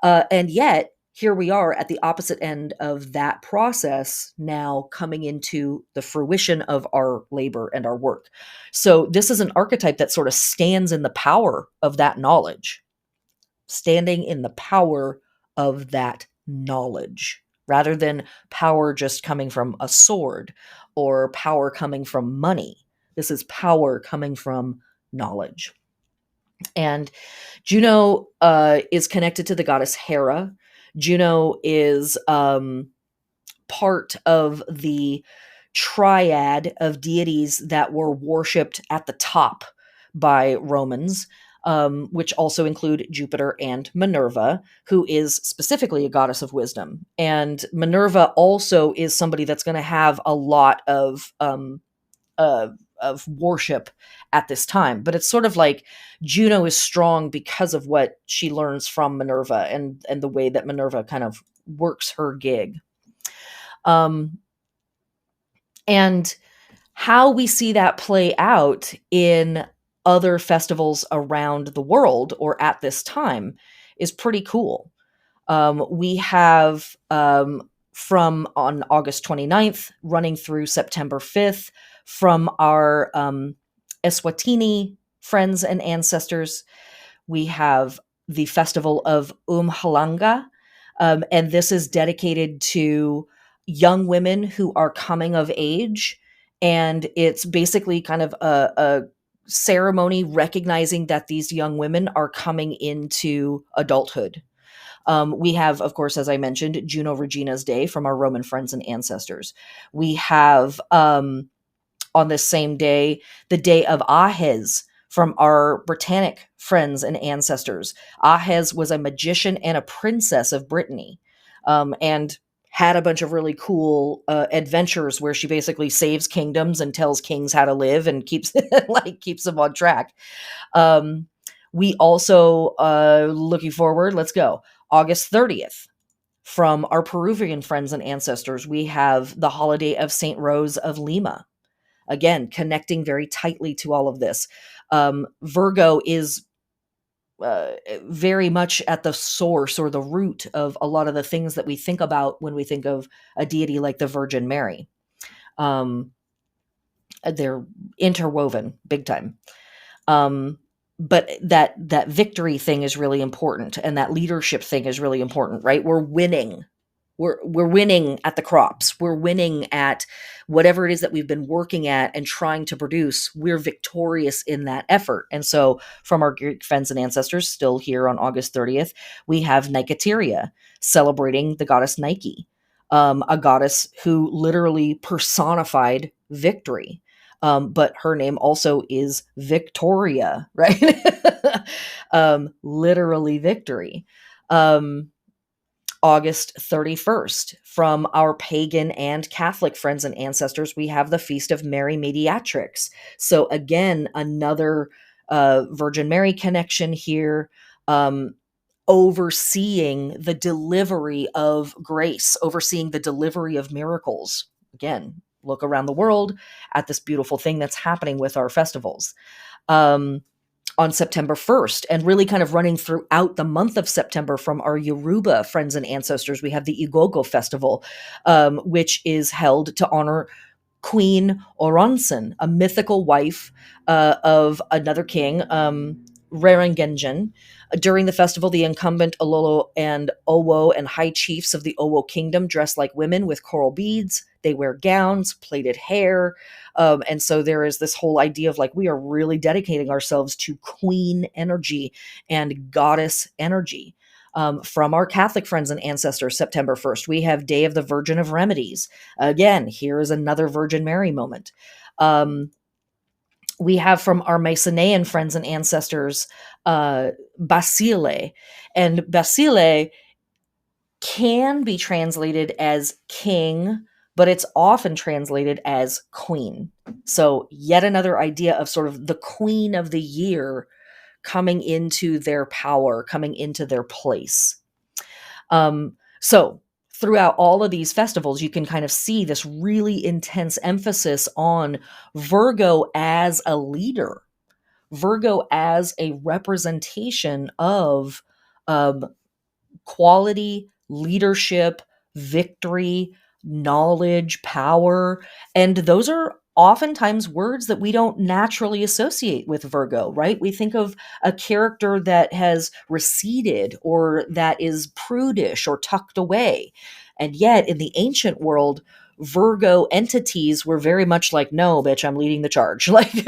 And yet here we are at the opposite end of that process, now coming into the fruition of our labor and our work. So this is an archetype that sort of stands in the power of that knowledge, standing in the power of that knowledge, rather than power just coming from a sword or power coming from money. This is power coming from knowledge. And Juno is connected to the goddess Hera. Juno is part of the triad of deities that were worshipped at the top by Romans, which also include Jupiter and Minerva, who is specifically a goddess of wisdom. And Minerva also is somebody that's going to have a lot of worship at this time. But it's sort of like Juno is strong because of what she learns from Minerva, and the way that Minerva kind of works her gig. And how we see that play out in other festivals around the world or at this time is pretty cool. We have from on August 29th running through September 5th from our Eswatini friends and ancestors. We have the festival of Halanga, and this is dedicated to young women who are coming of age. And it's basically kind of a ceremony recognizing that these young women are coming into adulthood. We have, of course, as I mentioned, Juno Regina's Day from our Roman friends and ancestors. We have, on this same day, the Day of Ahes from our Britannic friends and ancestors. Ahes was a magician and a princess of Brittany, and had a bunch of really cool adventures where she basically saves kingdoms and tells kings how to live and keeps keeps them on track. We also, looking forward, let's go. August 30th, from our Peruvian friends and ancestors, we have the holiday of Saint Rose of Lima. Again, connecting very tightly to all of this. Virgo is very much at the source or the root of a lot of the things that we think about when we think of a deity like the Virgin Mary. They're interwoven big time. But that victory thing is really important, and that leadership thing is really important, right? We're winning. We're winning at the crops. We're winning at whatever it is that we've been working at and trying to produce. We're victorious in that effort. And so, from our Greek friends and ancestors, still here on August 30th, we have Nicoteria celebrating the goddess Nike, a goddess who literally personified victory. But her name also is Victoria, right? Literally victory. August 31st. From our pagan and Catholic friends and ancestors, we have the Feast of Mary Mediatrix. So, again, another Virgin Mary connection here, overseeing the delivery of grace, overseeing the delivery of miracles. Again, look around the world at this beautiful thing that's happening with our festivals. On September 1st, and really kind of running throughout the month of September from our Yoruba friends and ancestors, we have the Igogo Festival, which is held to honor Queen Oronsin, a mythical wife of another king, Rerengenjen. During the festival, the incumbent Ololo and Owo and high chiefs of the Owo kingdom dress like women with coral beads. They wear gowns, plaited hair. And so there is this whole idea of like, we are really dedicating ourselves to queen energy and goddess energy. From our Catholic friends and ancestors, September 1st, we have Day of the Virgin of Remedies. Again, here is another Virgin Mary moment. We have from our Mycenaean friends and ancestors, Basile. And Basile can be translated as king, but it's often translated as queen. So, yet another idea of sort of the queen of the year coming into their power, coming into their place. So, throughout all of these festivals, you can kind of see this really intense emphasis on Virgo as a leader, Virgo as a representation of quality, leadership, victory, knowledge, power. And those are oftentimes words that we don't naturally associate with Virgo, right? We think of a character that has receded or that is prudish or tucked away. And yet in the ancient world, Virgo entities were very much like, no, bitch, I'm leading the charge. Like,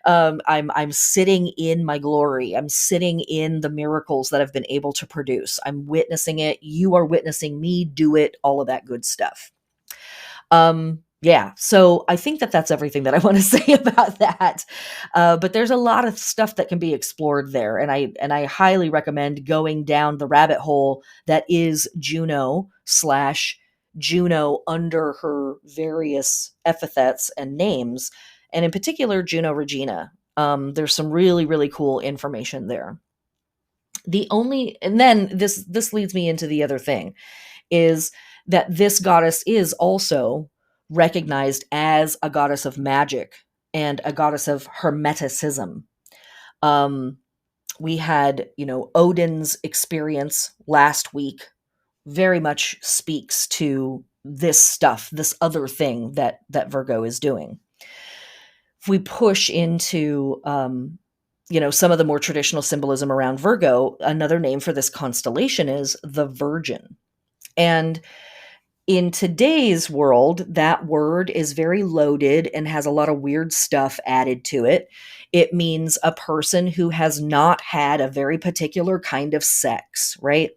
I'm sitting in my glory. I'm sitting in the miracles that I've been able to produce. I'm witnessing it. You are witnessing me do it. All of that good stuff. Yeah, so I think that that's everything that I want to say about that. But there's a lot of stuff that can be explored there, and I highly recommend going down the rabbit hole that is Juno under her various epithets and names, and in particular Juno Regina. There's some really, really cool information there. And then this leads me into the other thing, is that this goddess is also recognized as a goddess of magic and a goddess of hermeticism. We had, Odin's experience last week very much speaks to this stuff, this other thing that Virgo is doing. If we push into some of the more traditional symbolism around Virgo, another name for this constellation is the Virgin. And in today's world, that word is very loaded and has a lot of weird stuff added to it. It means a person who has not had a very particular kind of sex, right?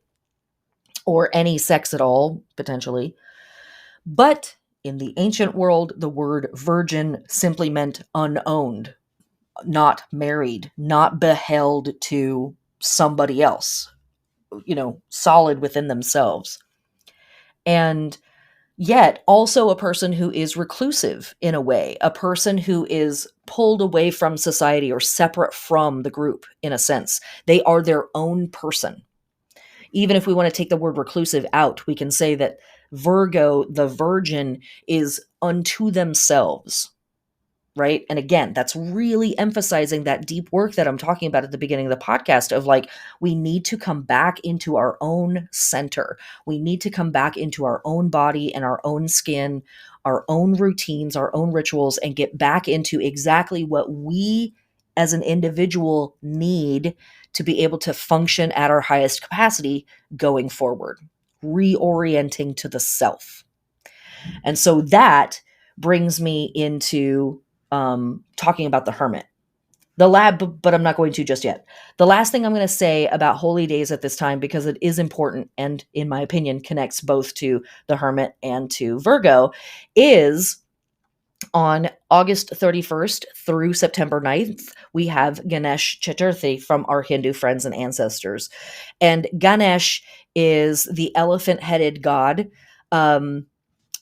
Or any sex at all, potentially. But in the ancient world, the word virgin simply meant unowned, not married, not beheld to somebody else, solid within themselves. And yet also a person who is reclusive in a way, a person who is pulled away from society or separate from the group in a sense. They are their own person. Even if we want to take the word reclusive out, we can say that Virgo, the virgin, is unto themselves, right? And again, that's really emphasizing that deep work that I'm talking about at the beginning of the podcast of like, we need to come back into our own center. We need to come back into our own body and our own skin, our own routines, our own rituals, and get back into exactly what we as an individual need to be able to function at our highest capacity going forward. reorienting to the self. And so that brings me into talking about the hermit. The lab, but I'm not going to just yet. The last thing I'm going to say about holy days at this time, because it is important and, in my opinion, connects both to the hermit and to Virgo, is on August 31st through September 9th, we have Ganesh Chaturthi from our Hindu friends and ancestors. And Ganesh is the elephant-headed god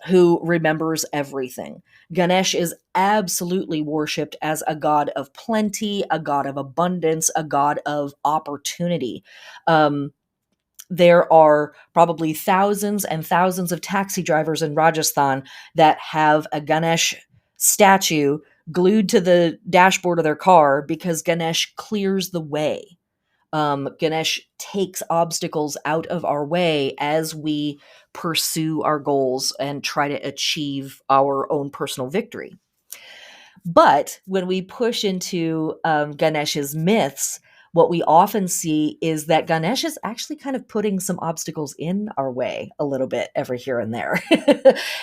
who remembers everything. Ganesh is absolutely worshipped as a god of plenty, a god of abundance, a god of opportunity. There are probably thousands and thousands of taxi drivers in Rajasthan that have a Ganesh statue glued to the dashboard of their car because Ganesh clears the way. Ganesh takes obstacles out of our way as we pursue our goals and try to achieve our own personal victory. But when we push into Ganesh's myths, what we often see is that Ganesh is actually kind of putting some obstacles in our way a little bit every here and there.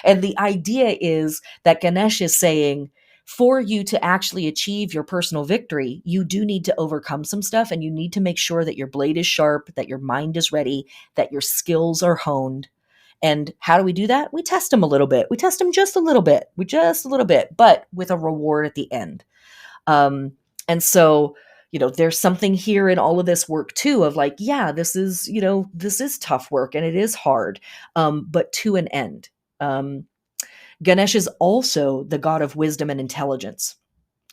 And the idea is that Ganesh is saying, for you to actually achieve your personal victory, you do need to overcome some stuff, and you need to make sure that your blade is sharp, that your mind is ready, that your skills are honed. And how do we do that? We test them a little bit. We test them just a little bit. But with a reward at the end. And so, there's something here in all of this work too of like, yeah, this is tough work and it is hard, but to an end. Ganesh is also the god of wisdom and intelligence.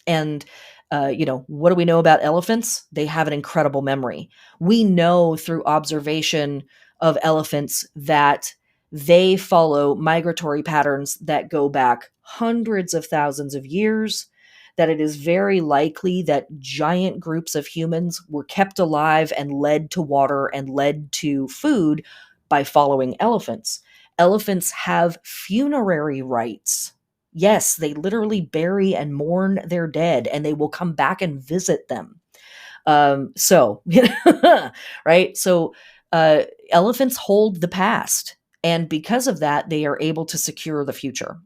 And, what do we know about elephants? They have an incredible memory. We know through observation of elephants that they follow migratory patterns that go back hundreds of thousands of years, that it is very likely that giant groups of humans were kept alive and led to water and led to food by following elephants. Elephants have funerary rites. Yes, they literally bury and mourn their dead, and they will come back and visit them. Right? So, elephants hold the past, and because of that, they are able to secure the future.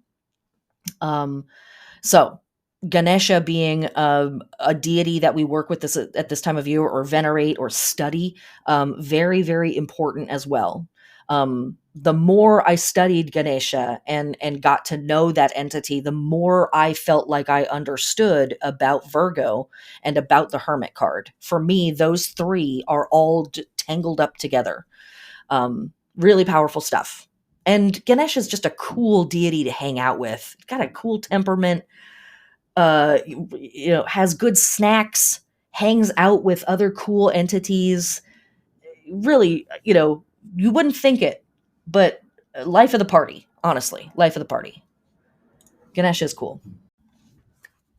So, Ganesha being a deity that we work with at this time of year or venerate or study, very, very important as well. The more I studied Ganesha and got to know that entity, the more I felt like I understood about Virgo and about the Hermit card. For me, those three are all tangled up together. Really powerful stuff. And Ganesh is just a cool deity to hang out with. He's got a cool temperament. Has good snacks, hangs out with other cool entities. Really, you wouldn't think it, but life of the party, honestly, life of the party. Ganesh is cool.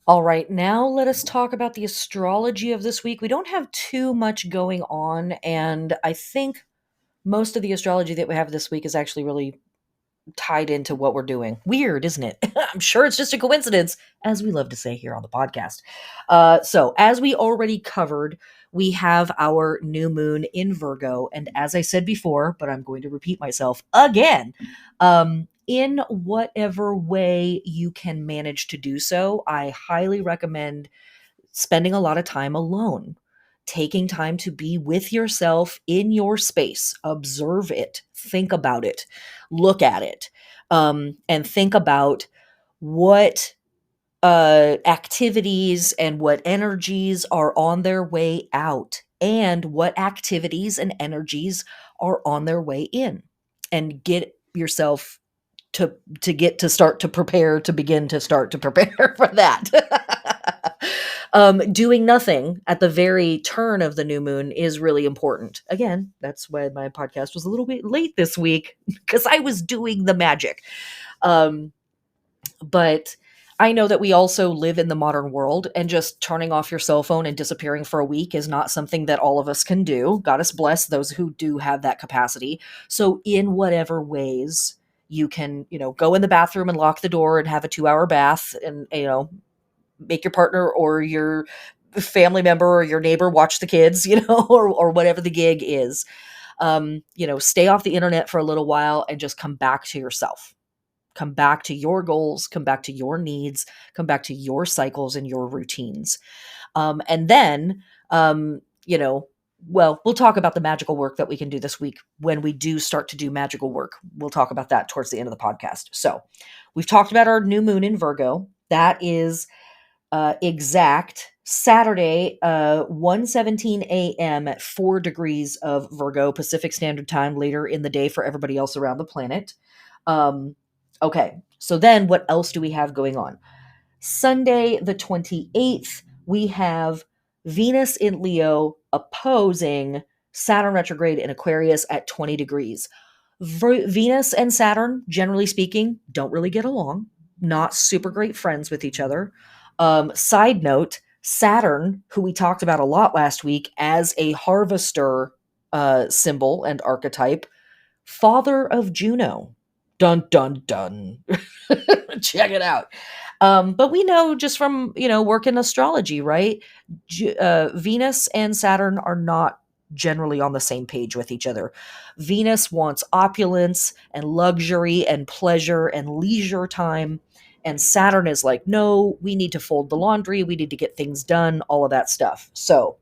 All right, now let us talk about the astrology of this week. We don't have too much going on, and I think most of the astrology that we have this week is actually really tied into what we're doing. Weird, isn't it? I'm sure it's just a coincidence, as we love to say here on the podcast. So, as we already covered, we have our new moon in Virgo. And as I said before, but I'm going to repeat myself again, in whatever way you can manage to do so, I highly recommend spending a lot of time alone. Taking time to be with yourself in your space, observe it, think about it, look at it, and think about what activities and what energies are on their way out and what activities and energies are on their way in, and get yourself to begin to start to prepare for that. Doing nothing at the very turn of the new moon is really important. Again, that's why my podcast was a little bit late this week, because I was doing the magic. But I know that we also live in the modern world, and just turning off your cell phone and disappearing for a week is not something that all of us can do. Goddess bless those who do have that capacity. So in whatever ways you can, go in the bathroom and lock the door and have a 2-hour bath, and, make your partner or your family member or your neighbor watch the kids, or whatever the gig is. Stay off the internet for a little while and just come back to yourself. Come back to your goals, come back to your needs, come back to your cycles and your routines. And then, we'll talk about the magical work that we can do this week when we do start to do magical work. We'll talk about that towards the end of the podcast. So we've talked about our new moon in Virgo. That is exact Saturday, 1:17 a.m. at 4 degrees of Virgo Pacific Standard Time later in the day for everybody else around the planet. Okay, so then what else do we have going on? Sunday, the 28th, we have Venus in Leo opposing Saturn retrograde in Aquarius at 20 degrees. Venus and Saturn, generally speaking, don't really get along. Not super great friends with each other. Side note, Saturn, who we talked about a lot last week as a harvester symbol and archetype, father of Juno. Dun, dun, dun. Check it out. But we know just from, work in astrology, right? Venus and Saturn are not generally on the same page with each other. Venus wants opulence and luxury and pleasure and leisure time. And Saturn is like, no, we need to fold the laundry. We need to get things done, all of that stuff. So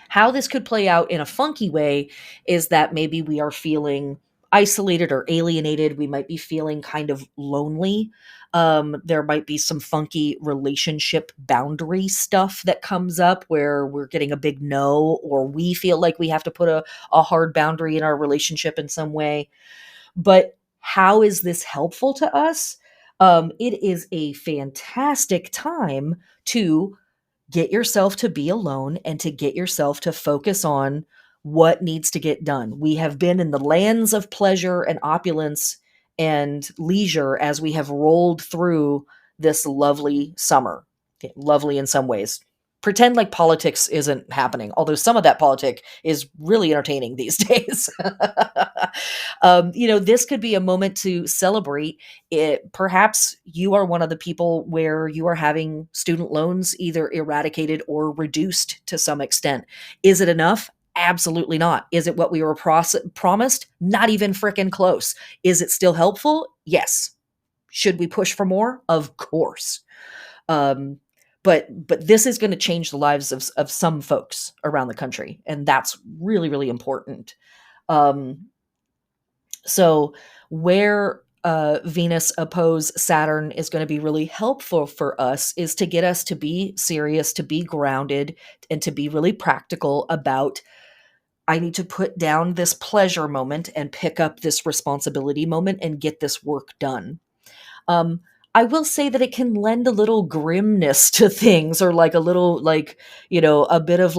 how this could play out in a funky way is that maybe we are feeling isolated or alienated. We might be feeling kind of lonely. There might be some funky relationship boundary stuff that comes up where we're getting a big no, or we feel like we have to put a hard boundary in our relationship in some way. But how is this helpful to us? It is a fantastic time to get yourself to be alone and to get yourself to focus on what needs to get done. We have been in the lands of pleasure and opulence and leisure as we have rolled through this lovely summer. Okay, lovely in some ways. Pretend like politics isn't happening, although some of that politic is really entertaining these days. This could be a moment to celebrate it. Perhaps you are one of the people where you are having student loans either eradicated or reduced to some extent. Is it enough? Absolutely not. Is it what we were promised? Not even frickin' close. Is it still helpful? Yes. Should we push for more? Of course. But this is going to change the lives of some folks around the country, and that's really, really important. So where Venus oppose Saturn is going to be really helpful for us is to get us to be serious, to be grounded, and to be really practical about, I need to put down this pleasure moment and pick up this responsibility moment and get this work done. I will say that it can lend a little grimness to things, or like a little, a bit of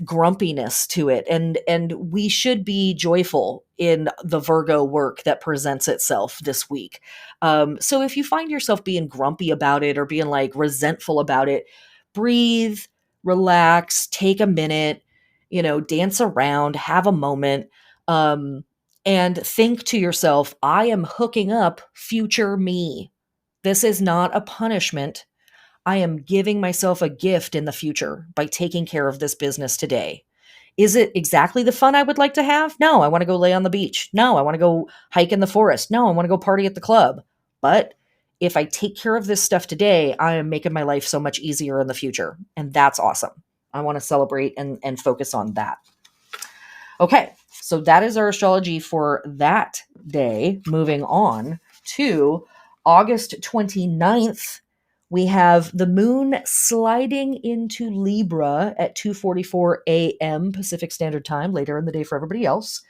grumpiness to it. And we should be joyful in the Virgo work that presents itself this week. So if you find yourself being grumpy about it or being resentful about it, breathe, relax, take a minute, dance around, have a moment. And think to yourself, I am hooking up future me. This is not a punishment. I am giving myself a gift in the future by taking care of this business today. Is it exactly the fun I would like to have? No, I want to go lay on the beach. No, I want to go hike in the forest. No, I want to go party at the club. But if I take care of this stuff today, I am making my life so much easier in the future. And that's awesome. I want to celebrate and focus on that. Okay, so that is our astrology for that day. Moving on to August 29th, we have the moon sliding into Libra at 2:44 a.m. Pacific Standard Time, later in the day for everybody else.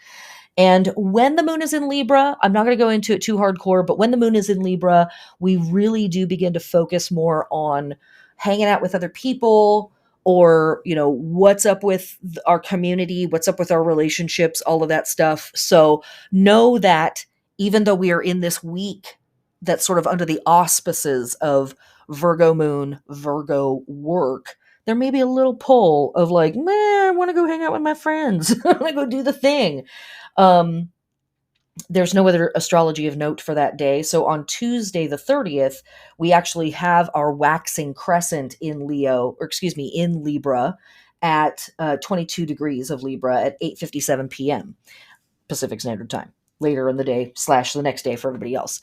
And when the moon is in Libra, I'm not going to go into it too hardcore, but when the moon is in Libra, we really do begin to focus more on hanging out with other people, or, what's up with our community, what's up with our relationships, all of that stuff. So know that even though we are in this week that's sort of under the auspices of Virgo moon, Virgo work, there may be a little pull of I want to go hang out with my friends. I want to go do the thing. There's no other astrology of note for that day. So on Tuesday, the 30th, we actually have our waxing crescent in in Libra at 22 degrees of Libra at 8:57 p.m. Pacific Standard Time, later in the day / the next day for everybody else.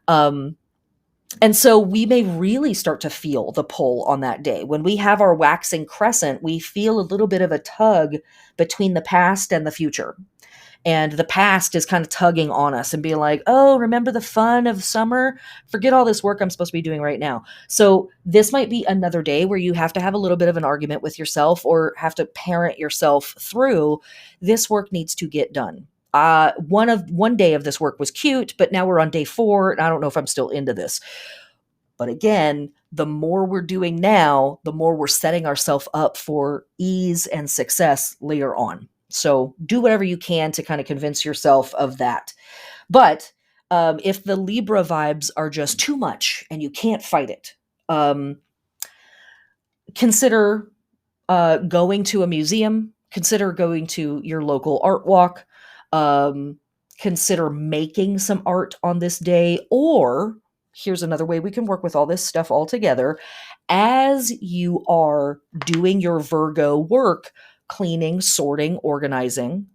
And so we may really start to feel the pull on that day. When we have our waxing crescent, we feel a little bit of a tug between the past and the future. And the past is kind of tugging on us and being like, oh, remember the fun of summer? Forget all this work I'm supposed to be doing right now. So this might be another day where you have to have a little bit of an argument with yourself or have to parent yourself through, this work needs to get done. One day of this work was cute, but now we're on day 4, and I don't know if I'm still into this. But again, the more we're doing now, the more we're setting ourselves up for ease and success later on. So do whatever you can to kind of convince yourself of that. But if the Libra vibes are just too much and you can't fight it, consider going to a museum, consider going to your local art walk, consider making some art on this day, or here's another way we can work with all this stuff all together. As you are doing your Virgo work, cleaning, sorting, organizing,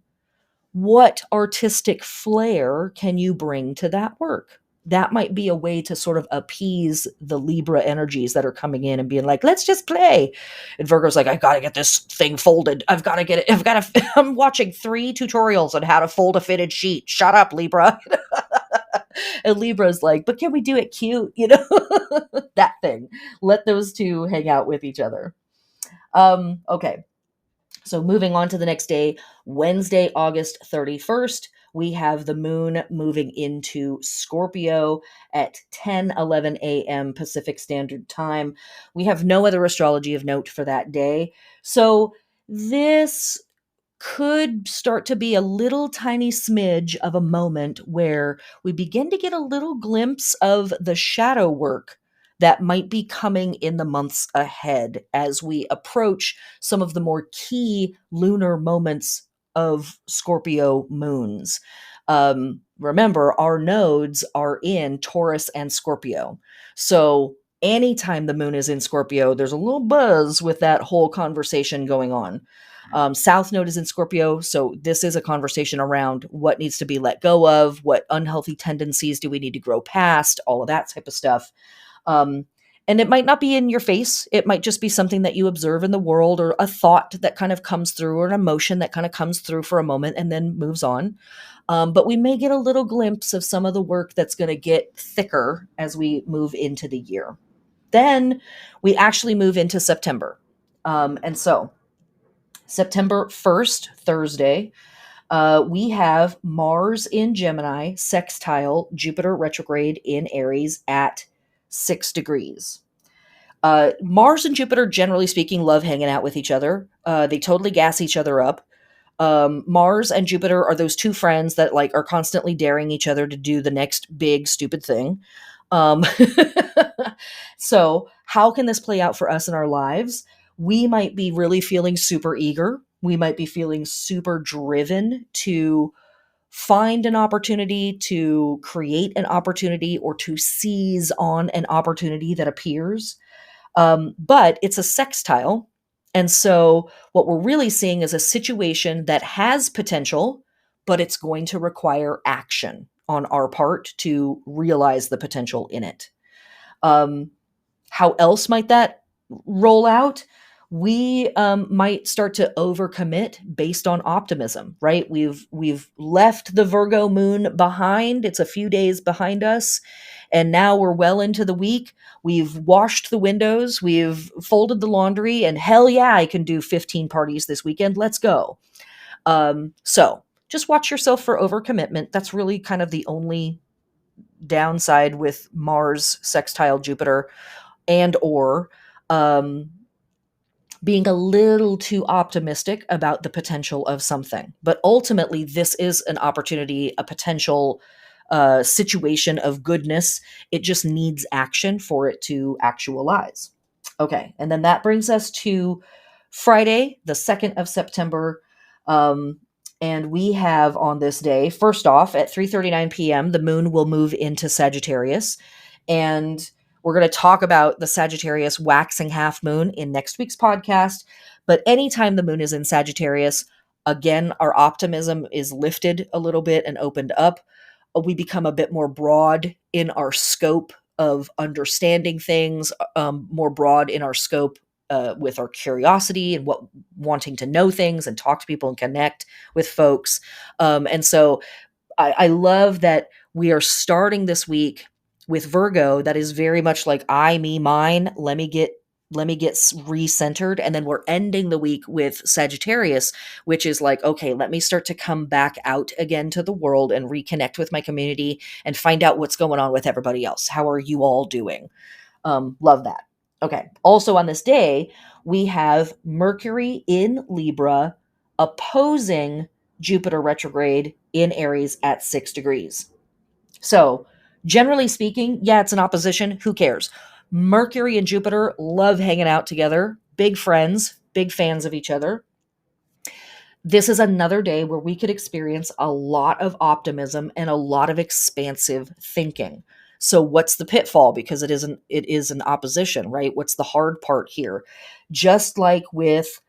what artistic flair can you bring to that work? That might be a way to sort of appease the Libra energies that are coming in and being like, let's just play. And Virgo's like, I got to get this thing folded. I've got to get it. I'm watching 3 tutorials on how to fold a fitted sheet. Shut up, Libra. And Libra's like, but can we do it cute? That thing. Let those two hang out with each other. Okay. So moving on to the next day, Wednesday, August 31st, we have the moon moving into Scorpio at 10:11 a.m. Pacific Standard Time. We have no other astrology of note for that day. So this could start to be a little tiny smidge of a moment where we begin to get a little glimpse of the shadow work that might be coming in the months ahead as we approach some of the more key lunar moments of Scorpio moons. Remember, our nodes are in Taurus and Scorpio. So anytime the moon is in Scorpio, there's a little buzz with that whole conversation going on. South node is in Scorpio, so this is a conversation around what needs to be let go of, what unhealthy tendencies do we need to grow past, all of that type of stuff. And it might not be in your face. It might just be something that you observe in the world, or a thought that kind of comes through, or an emotion that kind of comes through for a moment and then moves on. But we may get a little glimpse of some of the work that's going to get thicker as we move into the year. Then we actually move into September. And so September 1st, Thursday, we have Mars in Gemini sextile Jupiter retrograde in Aries at 6 degrees. Mars and Jupiter, generally speaking, love hanging out with each other. They totally gas each other up. Mars and Jupiter are those two friends that are constantly daring each other to do the next big stupid thing. So how can this play out for us in our lives? We might be really feeling super eager. We might be feeling super driven to find an opportunity, to create an opportunity, or to seize on an opportunity that appears. But it's a sextile. And so what we're really seeing is a situation that has potential, but it's going to require action on our part to realize the potential in it. How else might that roll out? We might start to overcommit based on optimism, right? We've left the Virgo moon behind. It's a few days behind us. And now we're well into the week. We've washed the windows. We've folded the laundry. And hell yeah, I can do 15 parties this weekend. Let's go. So just watch yourself for overcommitment. That's really kind of the only downside with Mars sextile Jupiter, and or being a little too optimistic about the potential of something. But ultimately, this is an opportunity, a potential situation of goodness. It just needs action for it to actualize. Okay, and then that brings us to Friday, the 2nd of September. And we have on this day, first off, at 3:39 p.m., the moon will move into Sagittarius. And We're going to talk about the Sagittarius waxing half moon in next week's podcast. But anytime the moon is in Sagittarius, again, our optimism is lifted a little bit and opened up. We become a bit more broad in our scope of understanding things, more broad in our scope with our curiosity and what wanting to know things and talk to people and connect with folks. And so I love that we are starting this week with Virgo that is very much like I, me, mine. Let me get recentered, and then we're ending the week with Sagittarius, which is like, okay, let me start to come back out again to the world and reconnect with my community and find out what's going on with everybody else. How are you all doing? Love that. Okay. Also on this day, we have Mercury in Libra opposing Jupiter retrograde in Aries at 6 degrees. So, generally speaking, yeah, it's an opposition. Who cares? Mercury and Jupiter love hanging out together, big friends, big fans of each other. This is another day where we could experience a lot of optimism and a lot of expansive thinking. So what's the pitfall? Because it is an opposition, right? What's the hard part here? Just like with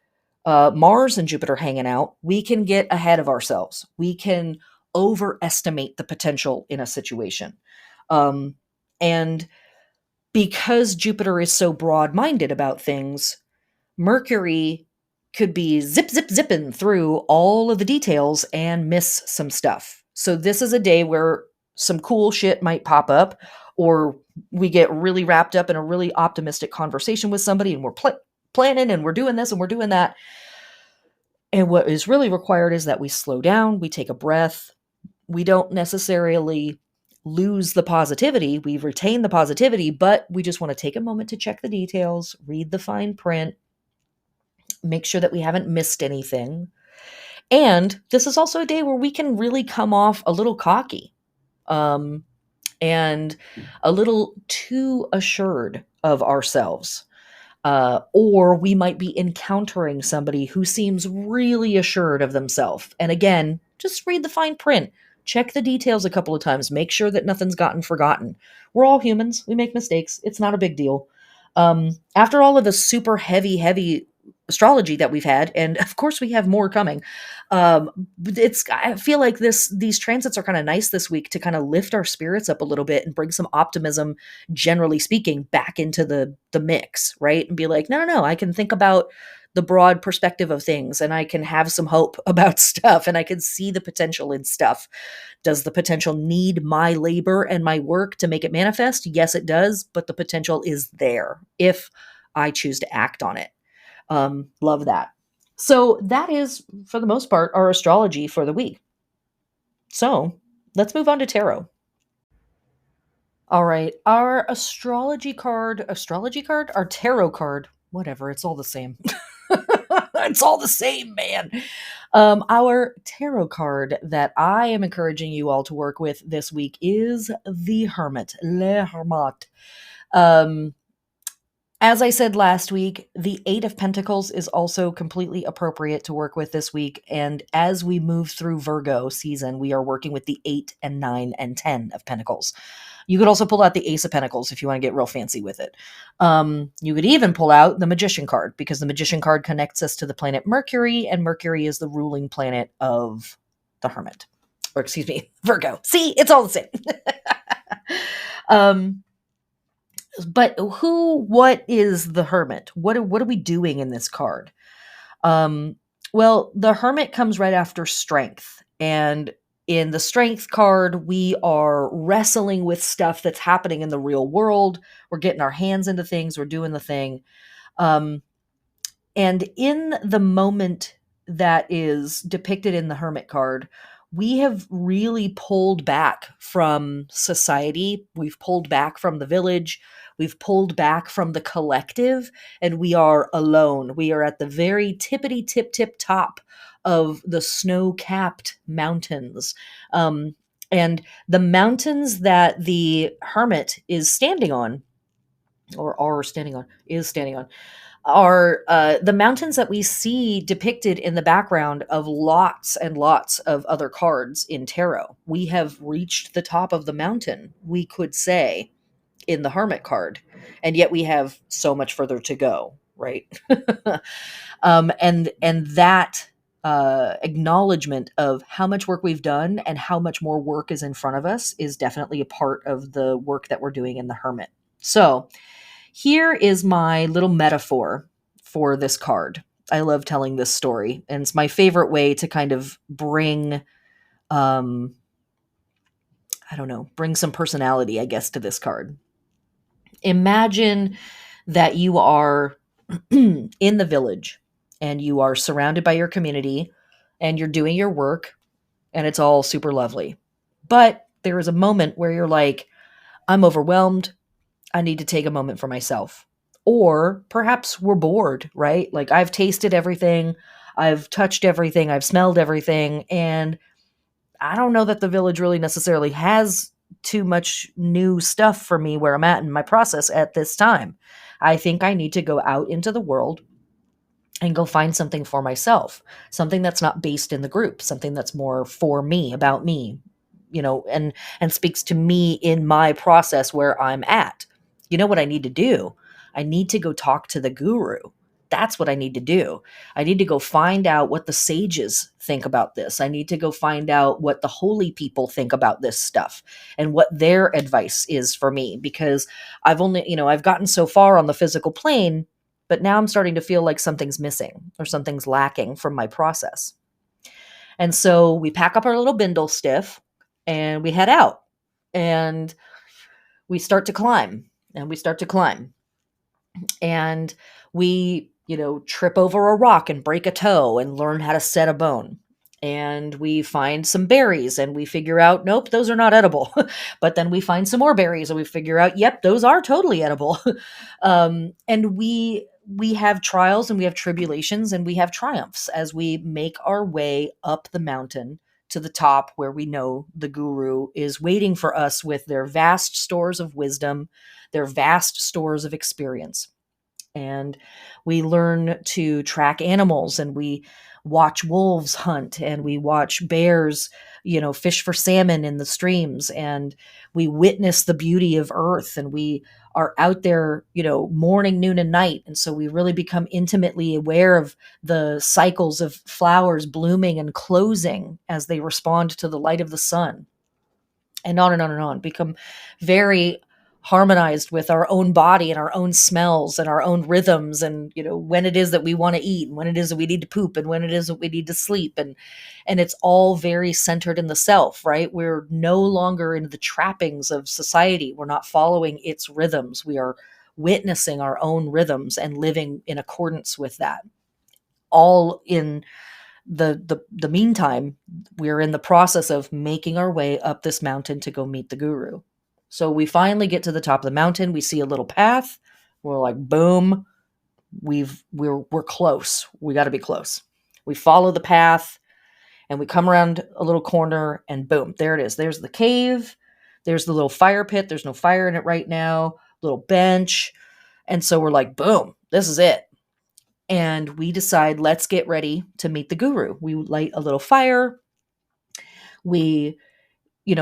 Mars and Jupiter hanging out, we can get ahead of ourselves. We can overestimate the potential in a situation. And because Jupiter is so broad minded about things, Mercury could be zipping through all of the details and miss some stuff. So this is a day where some cool shit might pop up, or we get really wrapped up in a really optimistic conversation with somebody and we're planning and we're doing this and we're doing that. And what is really required is that we slow down, we take a breath. We don't necessarily lose the positivity. We retain the positivity, but we just want to take a moment to check the details, read the fine print, make sure that we haven't missed anything. And this is also a day where we can really come off a little cocky, and a little too assured of ourselves. Or we might be encountering somebody who seems really assured of themselves. And again, just read the fine print. Check the details a couple of times. Make sure that nothing's gotten forgotten. We're all humans. We make mistakes. It's not a big deal. After all of the super heavy astrology that we've had, and of course we have more coming, I feel like these transits are kind of nice this week to kind of lift our spirits up a little bit and bring some optimism, generally speaking, back into the mix, right? And be like, no, I can think about the broad perspective of things, and I can have some hope about stuff, and I can see the potential in stuff. Does the potential need my labor and my work to make it manifest? Yes, it does, but the potential is there if I choose to act on it. Love that. So that is, for the most part, our astrology for the week. So let's move on to tarot. All right, our our tarot card, whatever, it's all the same. It's all the same, man. Our tarot card that I am encouraging you all to work with this week is the Hermit, Le Hermit. As I said last week, the Eight of Pentacles is also completely appropriate to work with this week. And as we move through Virgo season, we are working with the 8 and 9 and 10 of Pentacles. You could also pull out the Ace of Pentacles if you want to get real fancy with it. You could even pull out the Magician card, because the Magician card connects us to the planet Mercury, and Mercury is the ruling planet of the Hermit. Or excuse me, Virgo. See, it's all the same. But what is the Hermit? What are we doing in this card? Well, the Hermit comes right after Strength. And in the Strength card, we are wrestling with stuff that's happening in the real world. We're getting our hands into things. We're doing the thing. And in the moment that is depicted in the Hermit card, we have really pulled back from society. We've pulled back from the village. We've pulled back from the collective, and we are alone. We are at the very tippity tip top of the snow-capped mountains. And the mountains that the Hermit is standing on, is standing on, are the mountains that we see depicted in the background of lots and lots of other cards in tarot. We have reached the top of the mountain, we could say. in the hermit card. And yet we have so much further to go, right? And that acknowledgement of how much work we've done and how much more work is in front of us is definitely a part of the work that we're doing in the hermit. So here is my little metaphor for this card. I love telling this story, and it's my favorite way to kind of bring, um, I don't know, bring some personality, I guess, to this card. Imagine that you are in the village and you are surrounded by your community and you're doing your work and it's all super lovely. But there is a moment where you're like, I'm overwhelmed. I need to take a moment for myself. Or perhaps we're bored, right? Like I've tasted everything, I've touched everything, I've smelled everything, and I don't know that the village really necessarily has too much new stuff for me where I'm at in my process at this time. I think I need to go out into the world and go find something for myself, something that's not based in the group, something that's more for me, about me, and speaks to me in my process where I'm at. You know what I need to do? I need to go talk to the guru. That's what I need to do. I need to go find out what the sages think about this. I need to go find out what the holy people think about this stuff and what their advice is for me, because I've gotten so far on the physical plane, but now I'm starting to feel like something's missing or something's lacking from my process. And so we pack up our little bindle stiff and we head out and we start to climb and we start to climb. And we, trip over a rock and break a toe and learn how to set a bone. And we find some berries and we figure out, nope, those are not edible. But then we find some more berries and we figure out, yep, those are totally edible. And we have trials and we have tribulations and we have triumphs as we make our way up the mountain to the top, where we know the guru is waiting for us with their vast stores of wisdom, their vast stores of experience. And we learn to track animals and we watch wolves hunt and we watch bears, fish for salmon in the streams, and we witness the beauty of earth, and we are out there, morning, noon, and night. And so we really become intimately aware of the cycles of flowers blooming and closing as they respond to the light of the sun, and on and on and on. Become very harmonized with our own body and our own smells and our own rhythms, and when it is that we want to eat and when it is that we need to poop and when it is that we need to sleep, and it's all very centered in the self, right? We're no longer in the trappings of society. We're not following its rhythms. We are witnessing our own rhythms and living in accordance with that, all in the meantime. We're in the process of making our way up this mountain to go meet the guru. So we finally get to the top of the mountain. We see a little path. We're like, boom, we're close. We got to be close. We follow the path and we come around a little corner and boom, there it is. There's the cave. There's the little fire pit. There's no fire in it right now. Little bench. And so we're like, boom, this is it. And we decide, let's get ready to meet the guru. We light a little fire. We,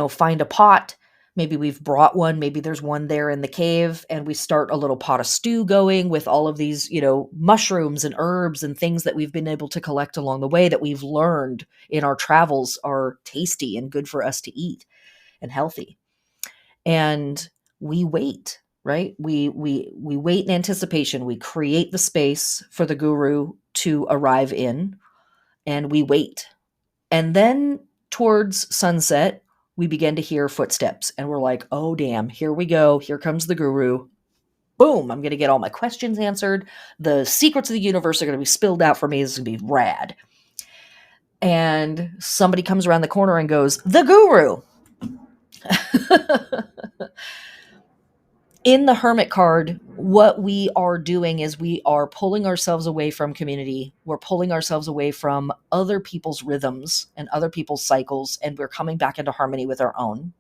find a pot. Maybe we've brought one. Maybe there's one there in the cave. And we start a little pot of stew going with all of these, mushrooms and herbs and things that we've been able to collect along the way that we've learned in our travels are tasty and good for us to eat and healthy. And we wait. Right? We wait in anticipation. We create the space for the guru to arrive in, and we wait. And then towards sunset, we begin to hear footsteps, and we're like, oh, damn, here we go. Here comes the guru. Boom, I'm going to get all my questions answered. The secrets of the universe are going to be spilled out for me. This is going to be rad. And somebody comes around the corner and goes, the guru. In the hermit card, what we are doing is we are pulling ourselves away from community. We're pulling ourselves away from other people's rhythms and other people's cycles, and we're coming back into harmony with our own.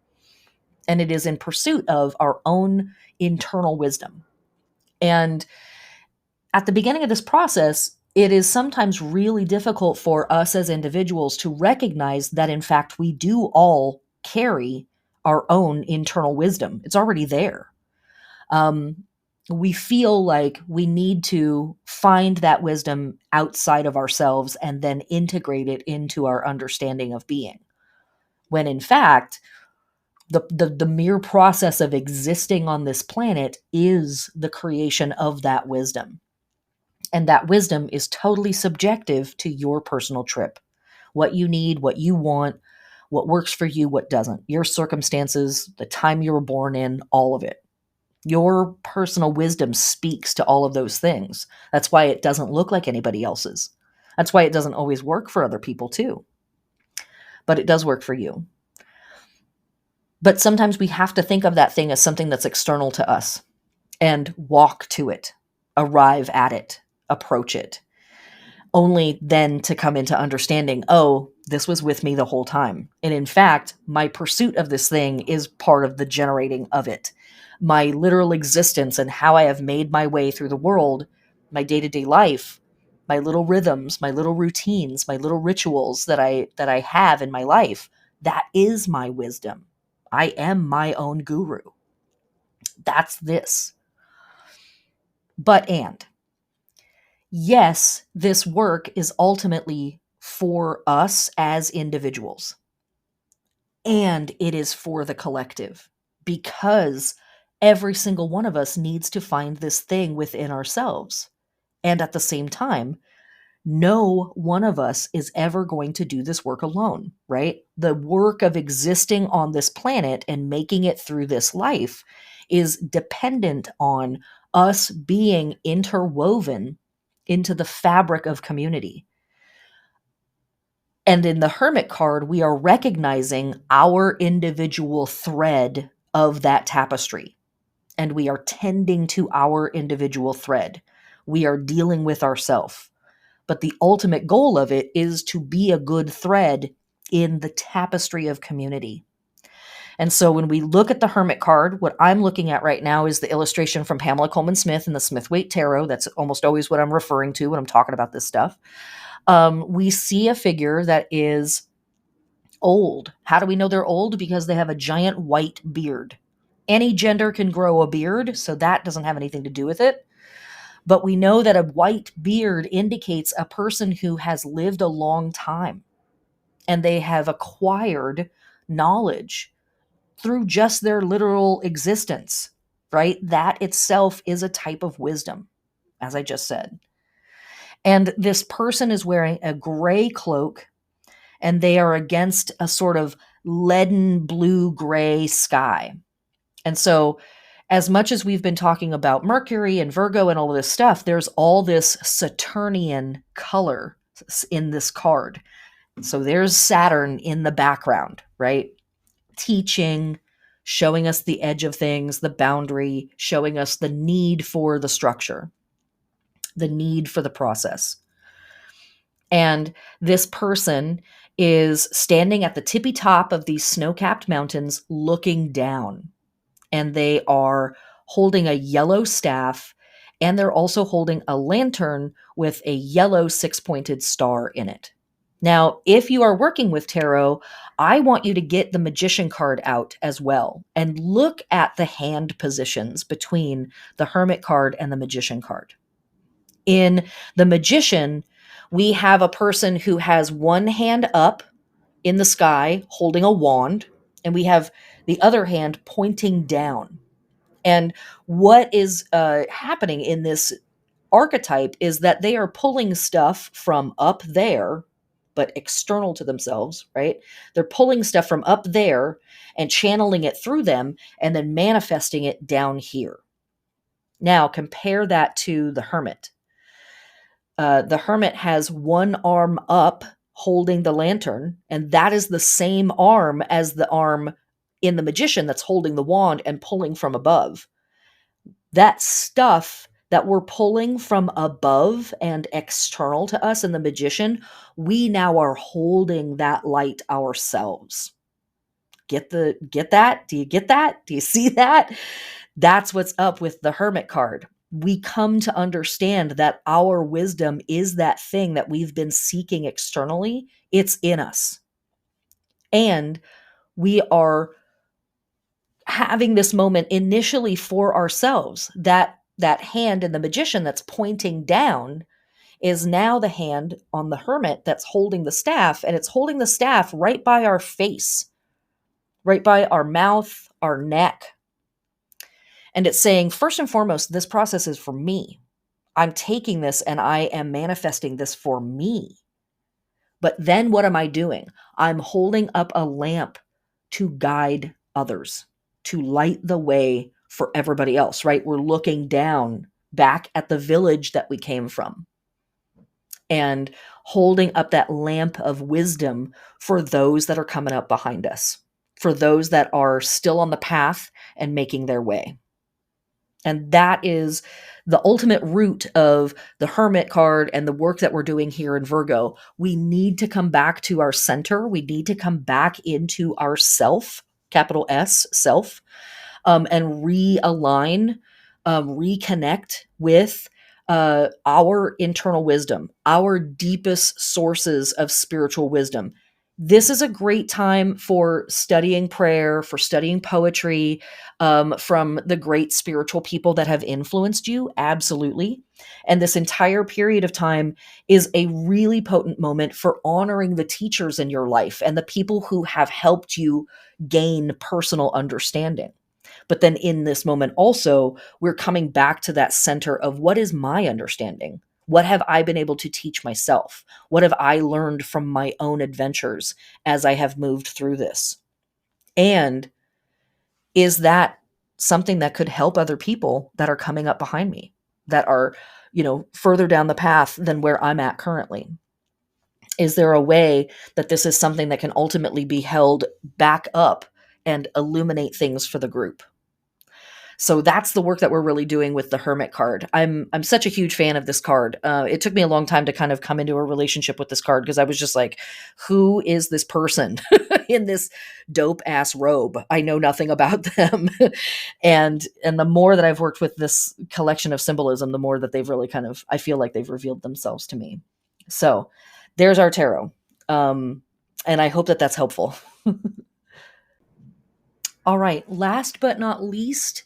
And it is in pursuit of our own internal wisdom. And at the beginning of this process, it is sometimes really difficult for us as individuals to recognize that, in fact, we do all carry our own internal wisdom. It's already there. We feel like we need to find that wisdom outside of ourselves and then integrate it into our understanding of being. When in fact, the mere process of existing on this planet is the creation of that wisdom. And that wisdom is totally subjective to your personal trip. What you need, what you want, what works for you, what doesn't. Your circumstances, the time you were born in, all of it. Your personal wisdom speaks to all of those things. That's why it doesn't look like anybody else's. That's why it doesn't always work for other people too. But it does work for you. But sometimes we have to think of that thing as something that's external to us and walk to it, arrive at it, approach it, only then to come into understanding, oh, this was with me the whole time. And in fact, my pursuit of this thing is part of the generating of it. My literal existence and how I have made my way through the world, my day-to-day life, my little rhythms, my little routines, my little rituals that I have in my life, that is my wisdom. I am my own guru. That's this. And yes, this work is ultimately for us as individuals. And it is for the collective, because every single one of us needs to find this thing within ourselves. And at the same time, no one of us is ever going to do this work alone, right? The work of existing on this planet and making it through this life is dependent on us being interwoven into the fabric of community. And in the Hermit card, we are recognizing our individual thread of that tapestry. And we are tending to our individual thread. We are dealing with ourselves. But the ultimate goal of it is to be a good thread in the tapestry of community. And so when we look at the Hermit card, what I'm looking at right now is the illustration from Pamela Coleman Smith in the Smith-Waite Tarot. That's almost always what I'm referring to when I'm talking about this stuff. We see a figure that is old. How do we know they're old? Because they have a giant white beard. Any gender can grow a beard, so that doesn't have anything to do with it. But we know that a white beard indicates a person who has lived a long time and they have acquired knowledge through just their literal existence, right? That itself is a type of wisdom, as I just said. And this person is wearing a gray cloak and they are against a sort of leaden blue-gray sky. And so as much as we've been talking about Mercury and Virgo and all of this stuff, there's all this Saturnian color in this card. So there's Saturn in the background, right? Teaching, showing us the edge of things, the boundary, showing us the need for the structure, the need for the process. And this person is standing at the tippy top of these snow-capped mountains looking down. And they are holding a yellow staff, and they're also holding a lantern with a yellow six-pointed star in it. Now, if you are working with tarot, I want you to get the Magician card out as well and look at the hand positions between the Hermit card and the Magician card. In the Magician, we have a person who has one hand up in the sky holding a wand, and we have the other hand pointing down. And what is happening in this archetype is that they are pulling stuff from up there, but external to themselves, right? They're pulling stuff from up there and channeling it through them and then manifesting it down here. Now, compare that to the Hermit. The Hermit has one arm up holding the lantern, and that is the same arm as the arm in the Magician that's holding the wand and pulling from above. That stuff that we're pulling from above and external to us in the Magician, we now are holding that light ourselves. Get that? Do you get that? Do you see that? That's what's up with the Hermit card. We come to understand that our wisdom is that thing that we've been seeking externally. It's in us. And we are having this moment initially for ourselves. That hand in the magician that's pointing down is now the hand on the hermit that's holding the staff, and it's holding the staff right by our face, right by our mouth, our neck. And it's saying, first and foremost, this process is for me. I'm taking this and I am manifesting this for me. But then what am I doing? I'm holding up a lamp to guide others, to light the way for everybody else, right? We're looking down back at the village that we came from and holding up that lamp of wisdom for those that are coming up behind us, for those that are still on the path and making their way. And that is the ultimate root of the Hermit card and the work that we're doing here in Virgo. We need to come back to our center. We need to come back into our self, capital S, self, and realign, reconnect with our internal wisdom, our deepest sources of spiritual wisdom. This is a great time for studying prayer, for studying poetry, from the great spiritual people that have influenced you. Absolutely. And this entire period of time is a really potent moment for honoring the teachers in your life and the people who have helped you gain personal understanding. But then in this moment also, we're coming back to that center of what is my understanding? What have I been able to teach myself? What have I learned from my own adventures as I have moved through this? And is that something that could help other people that are coming up behind me, that are, further down the path than where I'm at currently? Is there a way that this is something that can ultimately be held back up and illuminate things for the group? So that's the work that we're really doing with the Hermit card. I'm such a huge fan of this card. It took me a long time to kind of come into a relationship with this card because I was just like, who is this person in this dope ass robe? I know nothing about them. and the more that I've worked with this collection of symbolism, the more that they've really I feel like they've revealed themselves to me. So there's our tarot. And I hope that that's helpful. All right. Last but not least,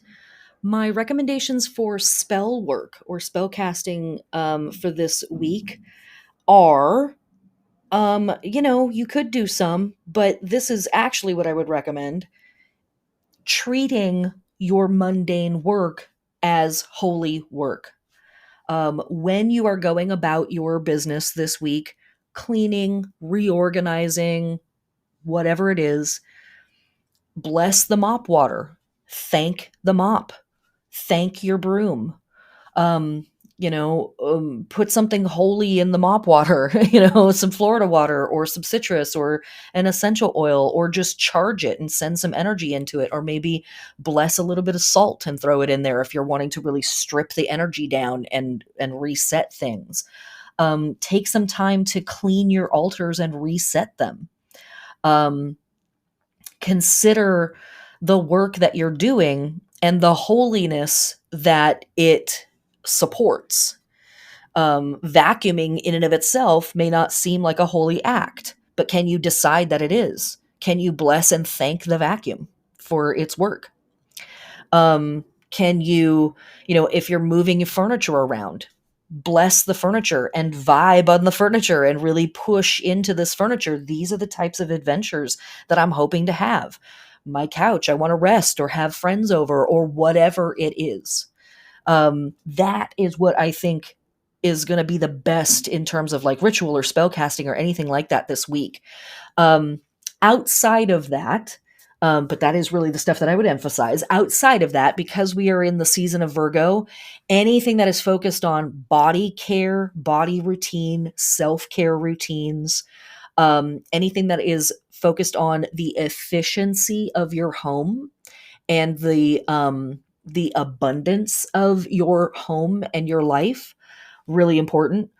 my recommendations for spell work or spell casting for this week are, you could do some, but this is actually what I would recommend: treating your mundane work as holy work. When you are going about your business this week, cleaning, reorganizing, whatever it is, bless the mop water, thank the mop, thank your broom. Put something holy in the mop water, some Florida water or some citrus or an essential oil, or just charge it and send some energy into it. Or maybe bless a little bit of salt and throw it in there if you're wanting to really strip the energy down and reset things. Take some time to clean your altars and reset them. Consider the work that you're doing and the holiness that it supports. Vacuuming in and of itself may not seem like a holy act, but can you decide that it is? Can you bless and thank the vacuum for its work? Can you, if you're moving your furniture around, bless the furniture and vibe on the furniture and really push into this furniture? These are the types of adventures that I'm hoping to have. My couch, I want to rest or have friends over or whatever it is. That is what I think is going to be the best in terms of like ritual or spell casting or anything like that this week. Outside of that, but that is really the stuff that I would emphasize. Outside of that, because we are in the season of Virgo, anything that is focused on body care, body routine, self-care routines, anything that is focused on the efficiency of your home and the abundance of your home and your life, really important.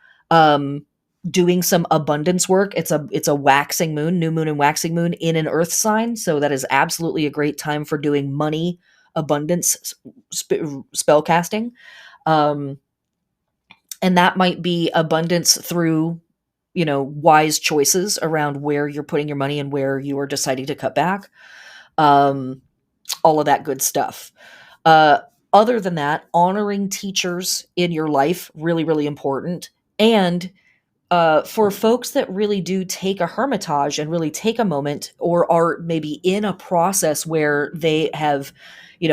Doing some abundance work. It's a waxing moon, new moon and waxing moon in an earth sign. So that is absolutely a great time for doing money abundance spell casting. And that might be abundance through, wise choices around where you're putting your money and where you are deciding to cut back. all of that good stuff. Uh, Other than that, honoring teachers in your life, really, really important. And for folks that really do take a hermitage and really take a moment, or are maybe in a process where they have,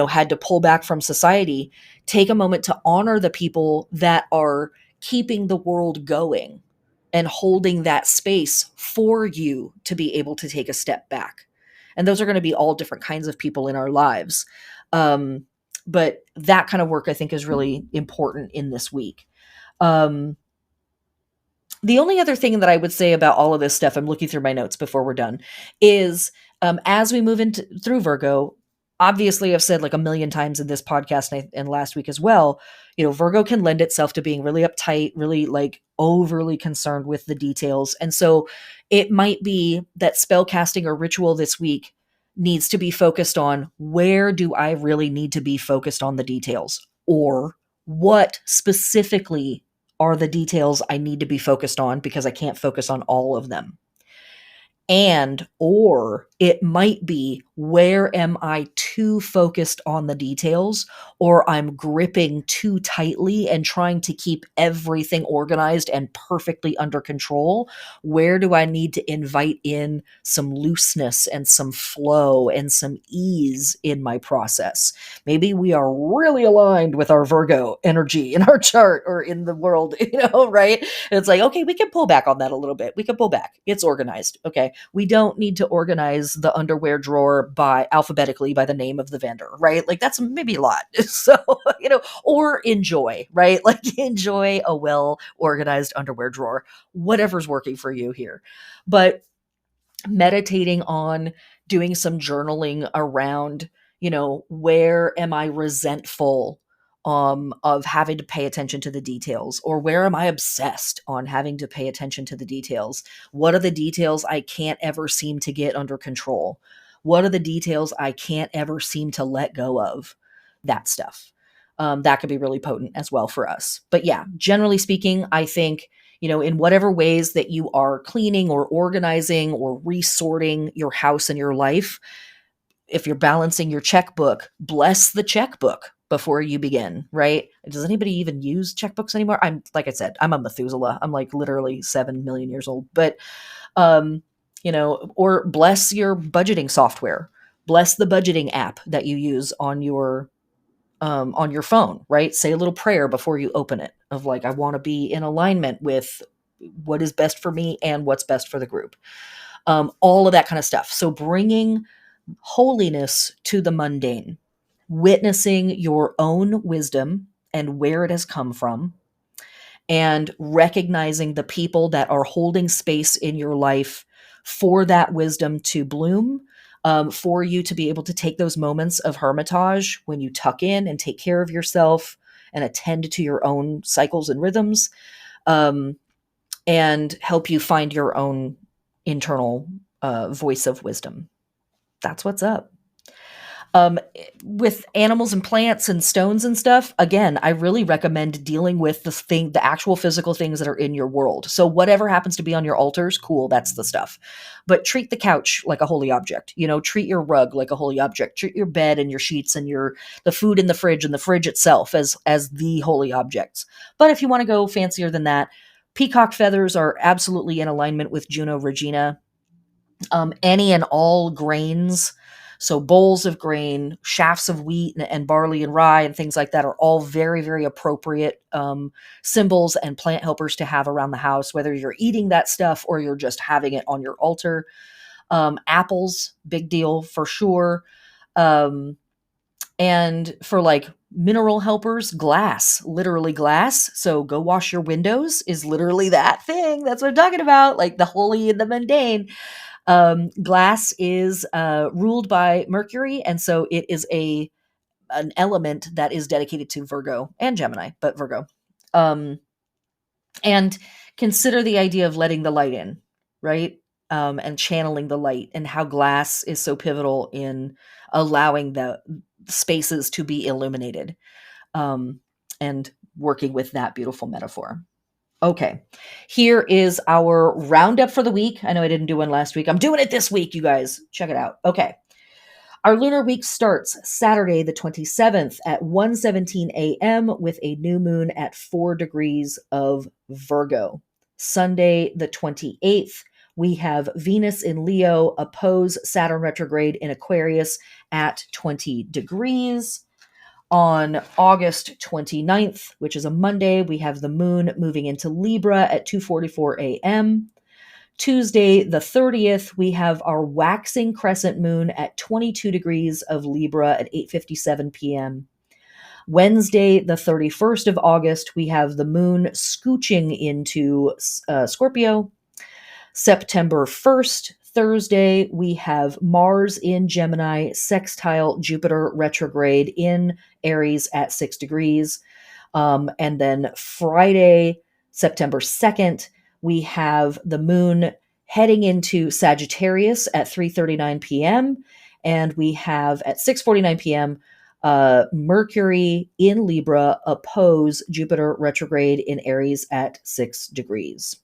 had to pull back from society, take a moment to honor the people that are keeping the world going and holding that space for you to be able to take a step back. And those are going to be all different kinds of people in our lives. But that kind of work, I think, is really important in this week. Um, the only other thing that I would say about all of this stuff, I'm looking through my notes before we're done, is as we move into through Virgo, obviously I've said like a million times in this podcast and last week as well, Virgo can lend itself to being really uptight, really like overly concerned with the details. And so it might be that spell casting or ritual this week needs to be focused on, where do I really need to be focused on the details? Or what specifically are the details I need to be focused on, because I can't focus on all of them. And or it might be, where am I too focused on the details, or I'm gripping too tightly and trying to keep everything organized and perfectly under control? Where do I need to invite in some looseness and some flow and some ease in my process? Maybe we are really aligned with our Virgo energy in our chart or in the world, right? And it's like, okay, we can pull back on that a little bit. We can pull back. It's organized. Okay. We don't need to organize the underwear drawer by alphabetically by the name of the vendor, right? Like that's maybe a lot. So, or enjoy, right? Like enjoy a well organized underwear drawer, whatever's working for you here. But meditating on doing some journaling around, where am I resentful of having to pay attention to the details, or where am I obsessed on having to pay attention to the details? What are the details I can't ever seem to get under control? What are the details I can't ever seem to let go of? That stuff. That could be really potent as well for us. But yeah, generally speaking, I think, in whatever ways that you are cleaning or organizing or resorting your house and your life, if you're balancing your checkbook, bless the checkbook before you begin, right? Does anybody even use checkbooks anymore? Like I said, I'm a Methuselah. I'm like literally 7 million years old. But, or bless your budgeting software. Bless the budgeting app that you use on your phone, right? Say a little prayer before you open it of like, I want to be in alignment with what is best for me and what's best for the group. All of that kind of stuff. So bringing holiness to the mundane, witnessing your own wisdom and where it has come from, and recognizing the people that are holding space in your life for that wisdom to bloom, for you to be able to take those moments of hermitage when you tuck in and take care of yourself and attend to your own cycles and rhythms, and help you find your own internal voice of wisdom. That's what's up. With animals and plants and stones and stuff, again, I really recommend dealing with the actual physical things that are in your world. So whatever happens to be on your altars, cool, that's the stuff. But treat the couch like a holy object. Treat your rug like a holy object. Treat your bed and your sheets and the food in the fridge and the fridge itself as the holy objects. But if you want to go fancier than that, peacock feathers are absolutely in alignment with Juno Regina. Any and all grains, so bowls of grain, shafts of wheat and barley and rye and things like that, are all very, very appropriate symbols and plant helpers to have around the house, whether you're eating that stuff or you're just having it on your altar. Apples, big deal for sure. And for like mineral helpers, glass, literally glass. So go wash your windows is literally that thing. That's what I'm talking about. Like the holy and the mundane. Glass is ruled by Mercury, and so it is an element that is dedicated to Virgo and Gemini, but Virgo. And consider the idea of letting the light in, right? And channeling the light, and how glass is so pivotal in allowing the spaces to be illuminated, and working with that beautiful metaphor. Okay, here is our roundup for the week. I know I didn't do one last week. I'm doing it this week, you guys. Check it out. Okay. Our lunar week starts Saturday, the 27th at 1:17 a.m. with a new moon at 4 degrees of Virgo. Sunday, the 28th, we have Venus in Leo oppose Saturn retrograde in Aquarius at 20 degrees. On August 29th, which is a Monday, we have the moon moving into Libra at 2:44 a.m. Tuesday, the 30th, we have our waxing crescent moon at 22 degrees of Libra at 8:57 p.m. Wednesday, the 31st of August, we have the moon scooching into Scorpio. September 1st, Thursday, we have Mars in Gemini, sextile Jupiter retrograde in Aries at 6 degrees. And then Friday, September 2nd, we have the moon heading into Sagittarius at 3:39 p.m. And we have at 6:49 p.m. Mercury in Libra oppose Jupiter retrograde in Aries at 6 degrees.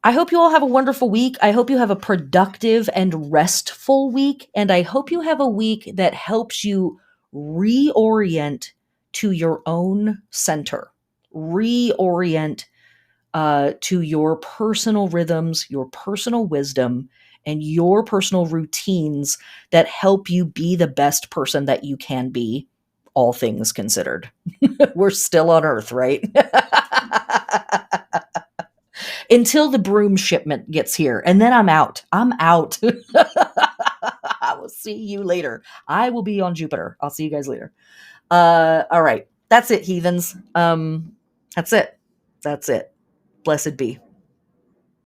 I hope you all have a wonderful week. I hope you have a productive and restful week. And I hope you have a week that helps you reorient to your own center, reorient to your personal rhythms, your personal wisdom, and your personal routines that help you be the best person that you can be, all things considered. We're still on Earth, right? Until the broom shipment gets here. And then I'm out. I'm out. I will see you later. I will be on Jupiter. I'll see you guys later. All right. That's it, heathens. That's it. That's it. Blessed be.